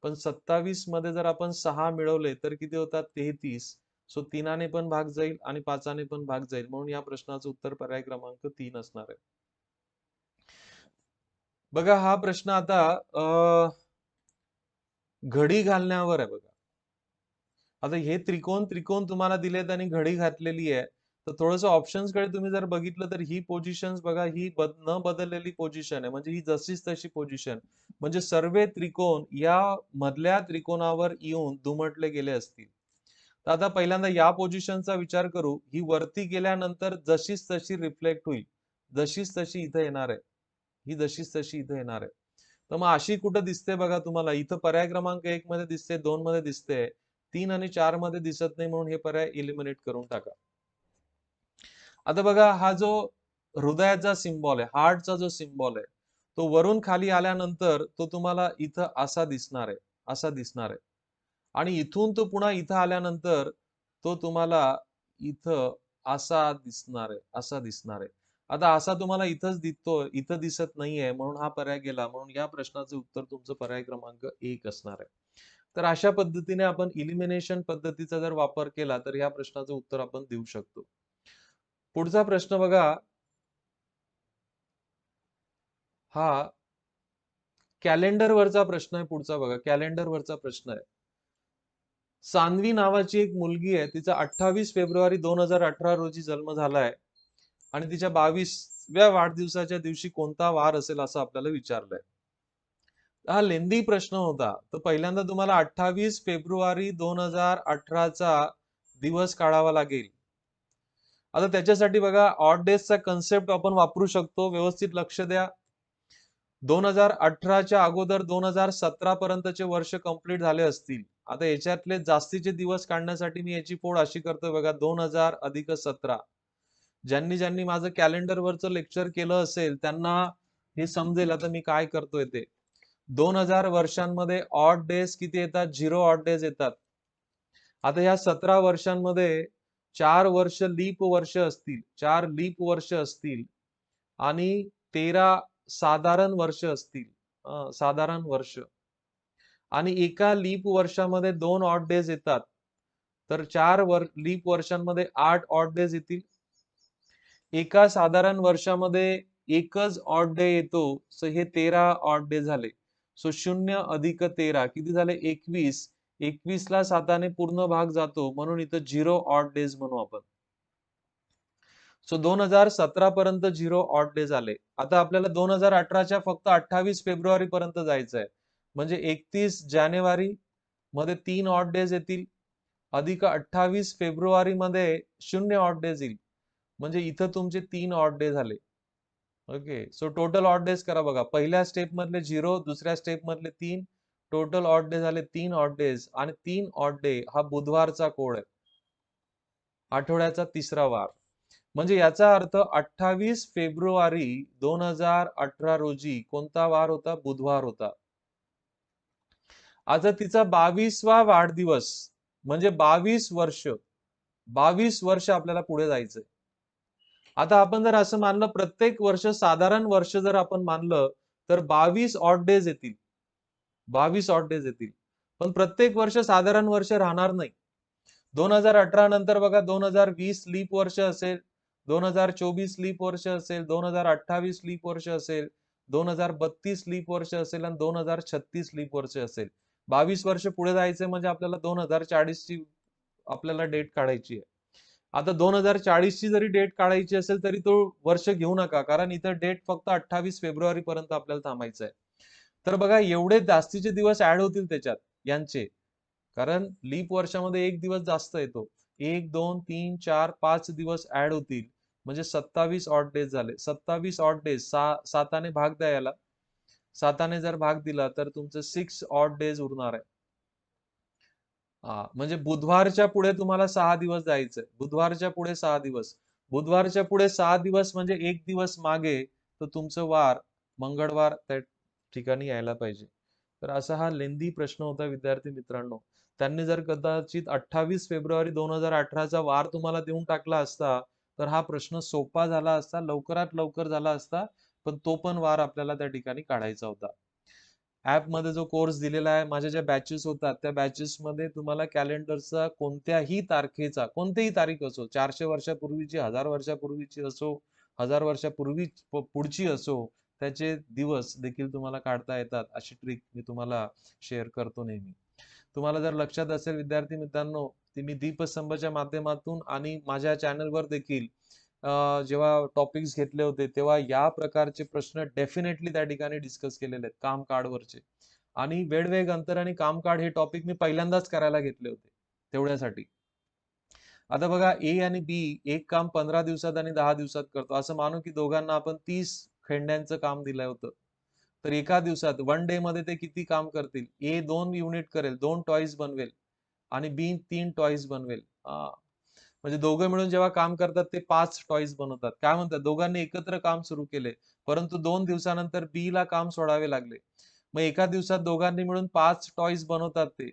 पण 27 मध्ये जर आपण 6 मिळवले तर किती होतात, 33. सो 3 ने पण भाग जाईल आणि 5 ने पण भाग जाईल, म्हणून या प्रश्नाचं उत्तर पर्याय क्रमांक 3 असणार आहे. बघा हा प्रश्न आता घडी घालण्यावर आहे बघा. आता हे त्रिकोण त्रिकोण तुम्हाला दिलेत आणि घडी घातलेली आहे, तर थोडंसं ऑप्शन्स कडे तुम्ही जर बघितलं तर ही पोझिशन्स बघा, ही न बदललेली पोझिशन आहे, म्हणजे ही जशीच तशी पोझिशन, म्हणजे सर्व त्रिकोण या मधल्या त्रिकोणावर येऊन दुमटले गेले असतील. तर आता पहिल्यांदा या पोझिशनचा विचार करू, ही वरती गेल्यानंतर जशीच तशी रिफ्लेक्ट होईल, जशीच तशी इथं येणार आहे, ही जशीच तशी इथं येणार आहे. तर मग अशी कुठं दिसते बघा तुम्हाला, इथं पर्याय क्रमांक 1 मध्ये दिसते, 2 मध्ये दिसते, 3 आणि 4 मध्ये दिसत नाही, म्हणून हे पर्याय इलिमिनेट करून टाका. आता बघा हा जो हृदयाचा सिम्बॉल आहे, हार्टचा जो सिम्बॉल आहे, तो वरून खाली आल्यानंतर तो तुम्हाला इथं असा दिसणार आहे, असा दिसणार आहे. आणि इथून तो पुन्हा इथं आल्यानंतर तो तुम्हाला इथं असा दिसणार आहे, असा दिसणार आहे. आता असा तुम्हाला इथंच दिसतो, इथं दिसत नाहीये, म्हणून हा पर्याय गेला, म्हणून या प्रश्नाचं उत्तर तुमचं पर्याय क्रमांक 1 असणार आहे. तर अशा पद्धतीने आपण इलिमिनेशन पद्धतीचा जर वापर केला तर या प्रश्नाचं उत्तर आपण देऊ शकतो. पुढचा प्रश्न बघा, हा कॅलेंडरवरचा प्रश्न आहे. पुढचा बघा, कॅलेंडरवरचा प्रश्न आहे. सान्वी नावाची एक मुलगी आहे, तिचा 28 फेब्रुवारी 2018 रोजी जन्म झालाय आणि तिच्या 22व्या वाढदिवसाच्या दिवशी कोणता वार असेल असं आपल्याला विचारलंय. हा लेंदी प्रश्न होता. तर पहिल्यांदा तुम्हाला 28 फेब्रुवारी 2018 चा दिवस काढावा लागेल. आता त्याच्यासाठी बघा, ऑड डेजचा कन्सेप्ट आपण वापरू शकतो. व्यवस्थित लक्ष द्या. 2018च्या अगोदर 2017 पर्यंतचे वर्ष कंप्लीट झाले असतील. आता याच्यातले जास्तीचे दिवस काढण्यासाठी मी याची फोड अशी करतोय बघा, 2000 अधिक 17. ज्यांनी ज्यांनी माझं कॅलेंडरवरचं लेक्चर केलं असेल त्यांना हे समजेल आता मी काय करतोय ते. 2000 वर्षांमध्ये ऑड डेज किती येतात, 0 ऑड डेज येतात. आता ह्या 17 वर्षांमध्ये 4 वर्ष लीप वर्ष असतील, 4 लीप वर्ष असतील आणि 13 साधारण वर्ष असतील, साधारण वर्ष. आणि एका लीप वर्षामध्ये 2 ऑड डेज येतात, तर 4 लीप वर्षांमध्ये 8 ऑड डेज येतील. एका साधारण वर्षामध्ये एकच ऑड डे येतो, सो हे 13 ऑड डे झाले. सो 0 अधिक 13 किती झाले, 21. 21 ला 7 ने पूर्ण भाग जातो, म्हणून इथं 0 ऑड डेज म्हणू आपण. सो 2017 पर्यंत 0 ऑड डेज आले. आता आपल्याला 2018च्या फक्त 28 फेब्रुवारी पर्यंत जायचंय, म्हणजे 31 जानेवारी मध्ये 3 ऑड डेज येतील, अधिक 28 फेब्रुवारी मध्ये 0 ऑड डेज येईल, म्हणजे इथं तुमचे 3 ऑड डे झाले. Okay, so total odd days करा बघा, पहिल्या स्टेप मधले 0, दुसऱ्या स्टेप मधले 3, टोटल ऑड डे झाले 3 ऑड डेज, आणि 3 ऑड डे हा बुधवारचा कोड आहे, आठवड्याचा तिसरा वार. म्हणजे याचा अर्थ 28 फेब्रुवारी 2018 रोजी कोणता वार होता, बुधवार होता. आता तिचा 22वा वाढदिवस, म्हणजे 22 वर्ष, 22 वर्ष आपल्याला पुढे जायचंय. आता आपण जर असं मानलं प्रत्येक वर्ष साधारण वर्ष जर आपण मानलं तर 22 ऑड डेज येतील, 22 ऑड डेज येतील. पण प्रत्येक वर्ष साधारण वर्ष राहणार नाही. 2018 नंतर बघा 2020 लीप वर्ष असेल, 2024 लीप वर्ष असेल, 2028 लीप वर्ष असेल, 2032 लीप वर्ष असेल आणि 2036 लीप वर्ष असेल. 22 वर्ष पुढे जायचे म्हणजे आपल्याला 2040 ची आपल्याला डेट काढायची आहे. आता 2040 ची जरी डेट काढायची असेल तरी तो वर्ष घेऊ नका, कारण इथं डेट फक्त 28 फेब्रुवारी पर्यंत आपल्याला थांबायचं आहे. तर बघा एवढे जास्तीचे दिवस ऍड होतील त्याच्यात यांचे, कारण लीप वर्षामध्ये एक दिवस जास्त येतो. 1 2 3 4 5 दिवस ऍड होतील, म्हणजे 27 ऑड डेज झाले. 27 ऑड डेज, साताने भाग द्या याला. साताने जर भाग दिला तर तुमचं 6 ऑड डेज उरणार आहे. म्हणजे बुधवारच्या पुढे तुम्हाला 6 दिवस जायचंय. बुधवारच्या पुढे 6 दिवस. बुधवारच्या पुढे 6 दिवस म्हणजे एक दिवस मागे, तर तुमचं वार मंगळवार त्या ठिकाणी यायला पाहिजे. तर असा हा लेंदी प्रश्न होता विद्यार्थी मित्रांनो. त्यांनी जर कदाचित 28 फेब्रुवारी 2018 चा वार तुम्हाला देऊन टाकला असता, तर हा प्रश्न सोपा झाला असता, लवकरात लवकर झाला असता. पण तो पण वार आपल्याला त्या ठिकाणी काढायचा होता. ऍप मध्ये जो कोर्स दिलेला आहे, माझ्या ज्या बॅचेस होतात त्या बॅचेस मध्ये तुम्हाला कॅलेंडरचा कोणत्याही तारखेचा, कोणतीही तारीख असो, 400 वर्षापूर्वीची, 1000 वर्षापूर्वीची असो, 1000 वर्षापूर्वी पुढची असो, त्याचे दिवस देखील तुम्हाला काढता येतात. अशी ट्रिक मी तुम्हाला शेअर करतो नेहमी. तुम्हाला जर लक्षात असेल विद्यार्थी मित्रांनो, ती मी दीपस्तंभच्या माध्यमातून आणि माझ्या चॅनलवर देखील जेव्हा टॉपिक्स घेतले होते, तेव्हा या प्रकारचे प्रश्न डेफिनेटली त्या ठिकाणी डिस्कस केलेले आहेत काम कार्डवरचे. आणि वेळ वेग अंतर आणि काम कार्ड हे टॉपिक मी पहिल्यांदाच करायला घेतले होते तेवढ्यासाठी. आता बघा, ए आणि बी एक काम 15 दिवसात आणि 10 दिवसात करतो. असं मानू की दोघांना आपण 30 खेंड्यांचं काम दिलं होतं. तर एका दिवसात 1 डे मध्ये ते किती काम करतील? ए 2 युनिट करेल, 2 टॉईज बनवेल आणि बी 3 टॉईज बनवेल. म्हणजे दोघं मिळून जेव्हा काम करतात ते 5 टॉईज बनवतात. काय म्हणतात, दोघांनी एकत्र काम सुरू केले, परंतु 2 दिवसानंतर बी ला काम सोडावे लागले. मग एका दिवसात दोघांनी मिळून 5 टॉईज बनवतात ते.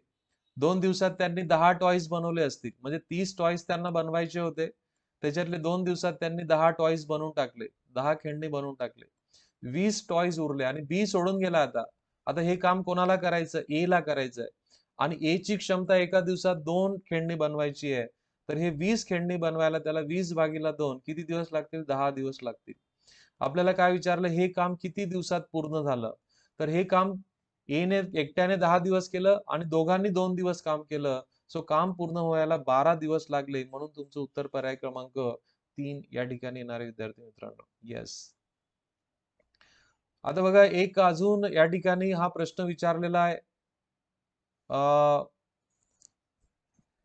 2 दिवसात त्यांनी 10 टॉईज बनवले असतील, म्हणजे 30 टॉईज त्यांना बनवायचे होते. त्याच्यातले 2 दिवसात त्यांनी 10 टॉईज बनवून टाकले, 10 खेळणी बनवून टाकले. 20 टॉईज उरले आणि बी सोडून गेला. आता आता हे काम कोणाला करायचं? ए ला करायचंय. आणि ए ची क्षमता एका दिवसात 2 खेळणी बनवायची आहे. तर हे 20 खेळणी बनवायला त्याला 20 भागीला 2 किती दिवस लागतील? 10 दिवस लागतील. आपल्याला काय विचारलं, हे काम किती दिवसात पूर्ण झालं? तर हे काम ए ने एकट्याने 10 दिवस केलं आणि दोघांनी 2 दिवस काम केलं. सो काम पूर्ण व्हायला 12 दिवस लागले. म्हणून तुमचं उत्तर पर्याय क्रमांक 3 या ठिकाणी येणारे विद्यार्थी मित्रांनो. येस. आता बघा, एक अजून या ठिकाणी हा प्रश्न विचारलेला आहे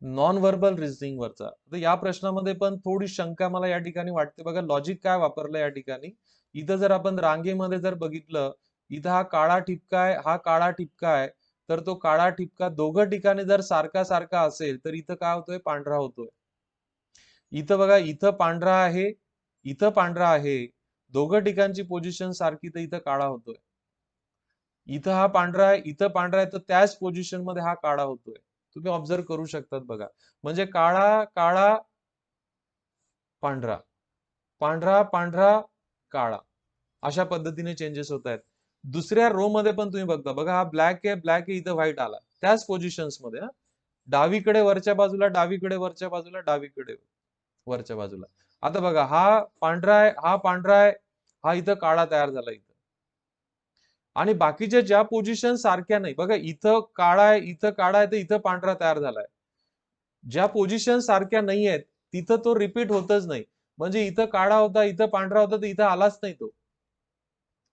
नॉन व्हर्बल रिझनिंग वरचा. तर या प्रश्नामध्ये पण थोडी शंका मला या ठिकाणी वाटते. बघा लॉजिक काय वापरलं या ठिकाणी. इथं जर आपण रांगेमध्ये जर बघितलं, इथं हा काळा ठिपका आहे, हा काळा ठिपका आहे. तर तो काळा ठिपका दोघं ठिकाणी जर सारखा सारखा असेल तर इथं काय होतोय? पांढरा होतोय. इथं बघा, इथं पांढरा आहे, इथं पांढरा आहे. दोघं ठिकाणची पोझिशन सारखी, तर इथं काळा होतोय. इथं हा पांढरा आहे, इथं पांढरा आहे, तर त्याच पोझिशन मध्ये हा काळा होतोय. तुम्ही ऑब्झर्व करू शकतात बघा. म्हणजे काळा काळा पांढरा, पांढरा पांढरा काळा, अशा पद्धतीने चेंजेस होत आहेत. दुसऱ्या रो मध्ये पण तुम्ही बघता बघा, हा ब्लॅक आहे, ब्लॅक आहे, इथं व्हाईट आला त्याच पोझिशन्स मध्ये. डावीकडे वरच्या बाजूला, डावीकडे वरच्या बाजूला, डावीकडे वरच्या बाजूला. आता बघा, हा पांढरा आहे, हा पांढरा आहे, हा इथं काळा तयार झाला इथं. आणि बाकीच्या ज्या पोझिशन सारख्या नाही बघा, इथं काळा आहे, इथं काळा आहे, तर इथं पांढरा तयार झालाय. ज्या पोझिशन सारख्या नाही आहेत तिथं तो रिपीट होतच नाही. म्हणजे इथं काळा होता, इथं पांढरा होता, तर इथं आलाच नाही तो.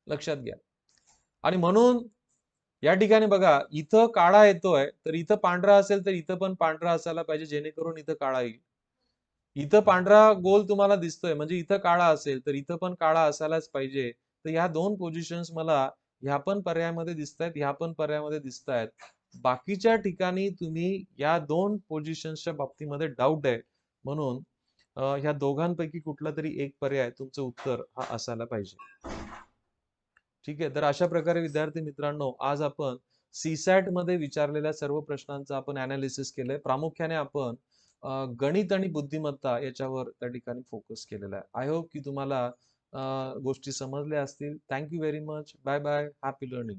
लक्षात घ्या. आणि म्हणून या ठिकाणी बघा, इथं काळा येतोय तर इथं पांढरा असेल तर इथं पण पांढरा असायला पाहिजे, जेणेकरून इथं काळा येईल. इथं पांढरा गोल तुम्हाला दिसतोय, म्हणजे इथं काळा असेल तर इथं पण काळा असायलाच पाहिजे. तर ह्या दोन पोझिशन्स मला ह्या पण पर्यायामध्ये दिसत आहेत, ह्या पण पर्यायामध्ये दिसत आहेत. बाकीच्या ठिकाणी तुम्ही या दोन पोझिशन्सच्या बाबतीमध्ये डाऊट आहे. म्हणून ह्या दोघांपैकी कुठला तरी एक पर्याय तुमचं उत्तर हा असायला पाहिजे. ठीक आहे. तर अशा प्रकारे विद्यार्थी मित्रांनो, आज आपण सीसॅट मध्ये विचारलेल्या सर्व प्रश्नांचं आपण अनालिसिस केलंय. प्रामुख्याने आपण गणित आणि बुद्धिमत्ता याच्यावर त्या ठिकाणी फोकस केलेला आहे. आय होप की तुम्हाला गोष्टी समजल्या असतील. Thank you very much. Bye bye. Happy learning.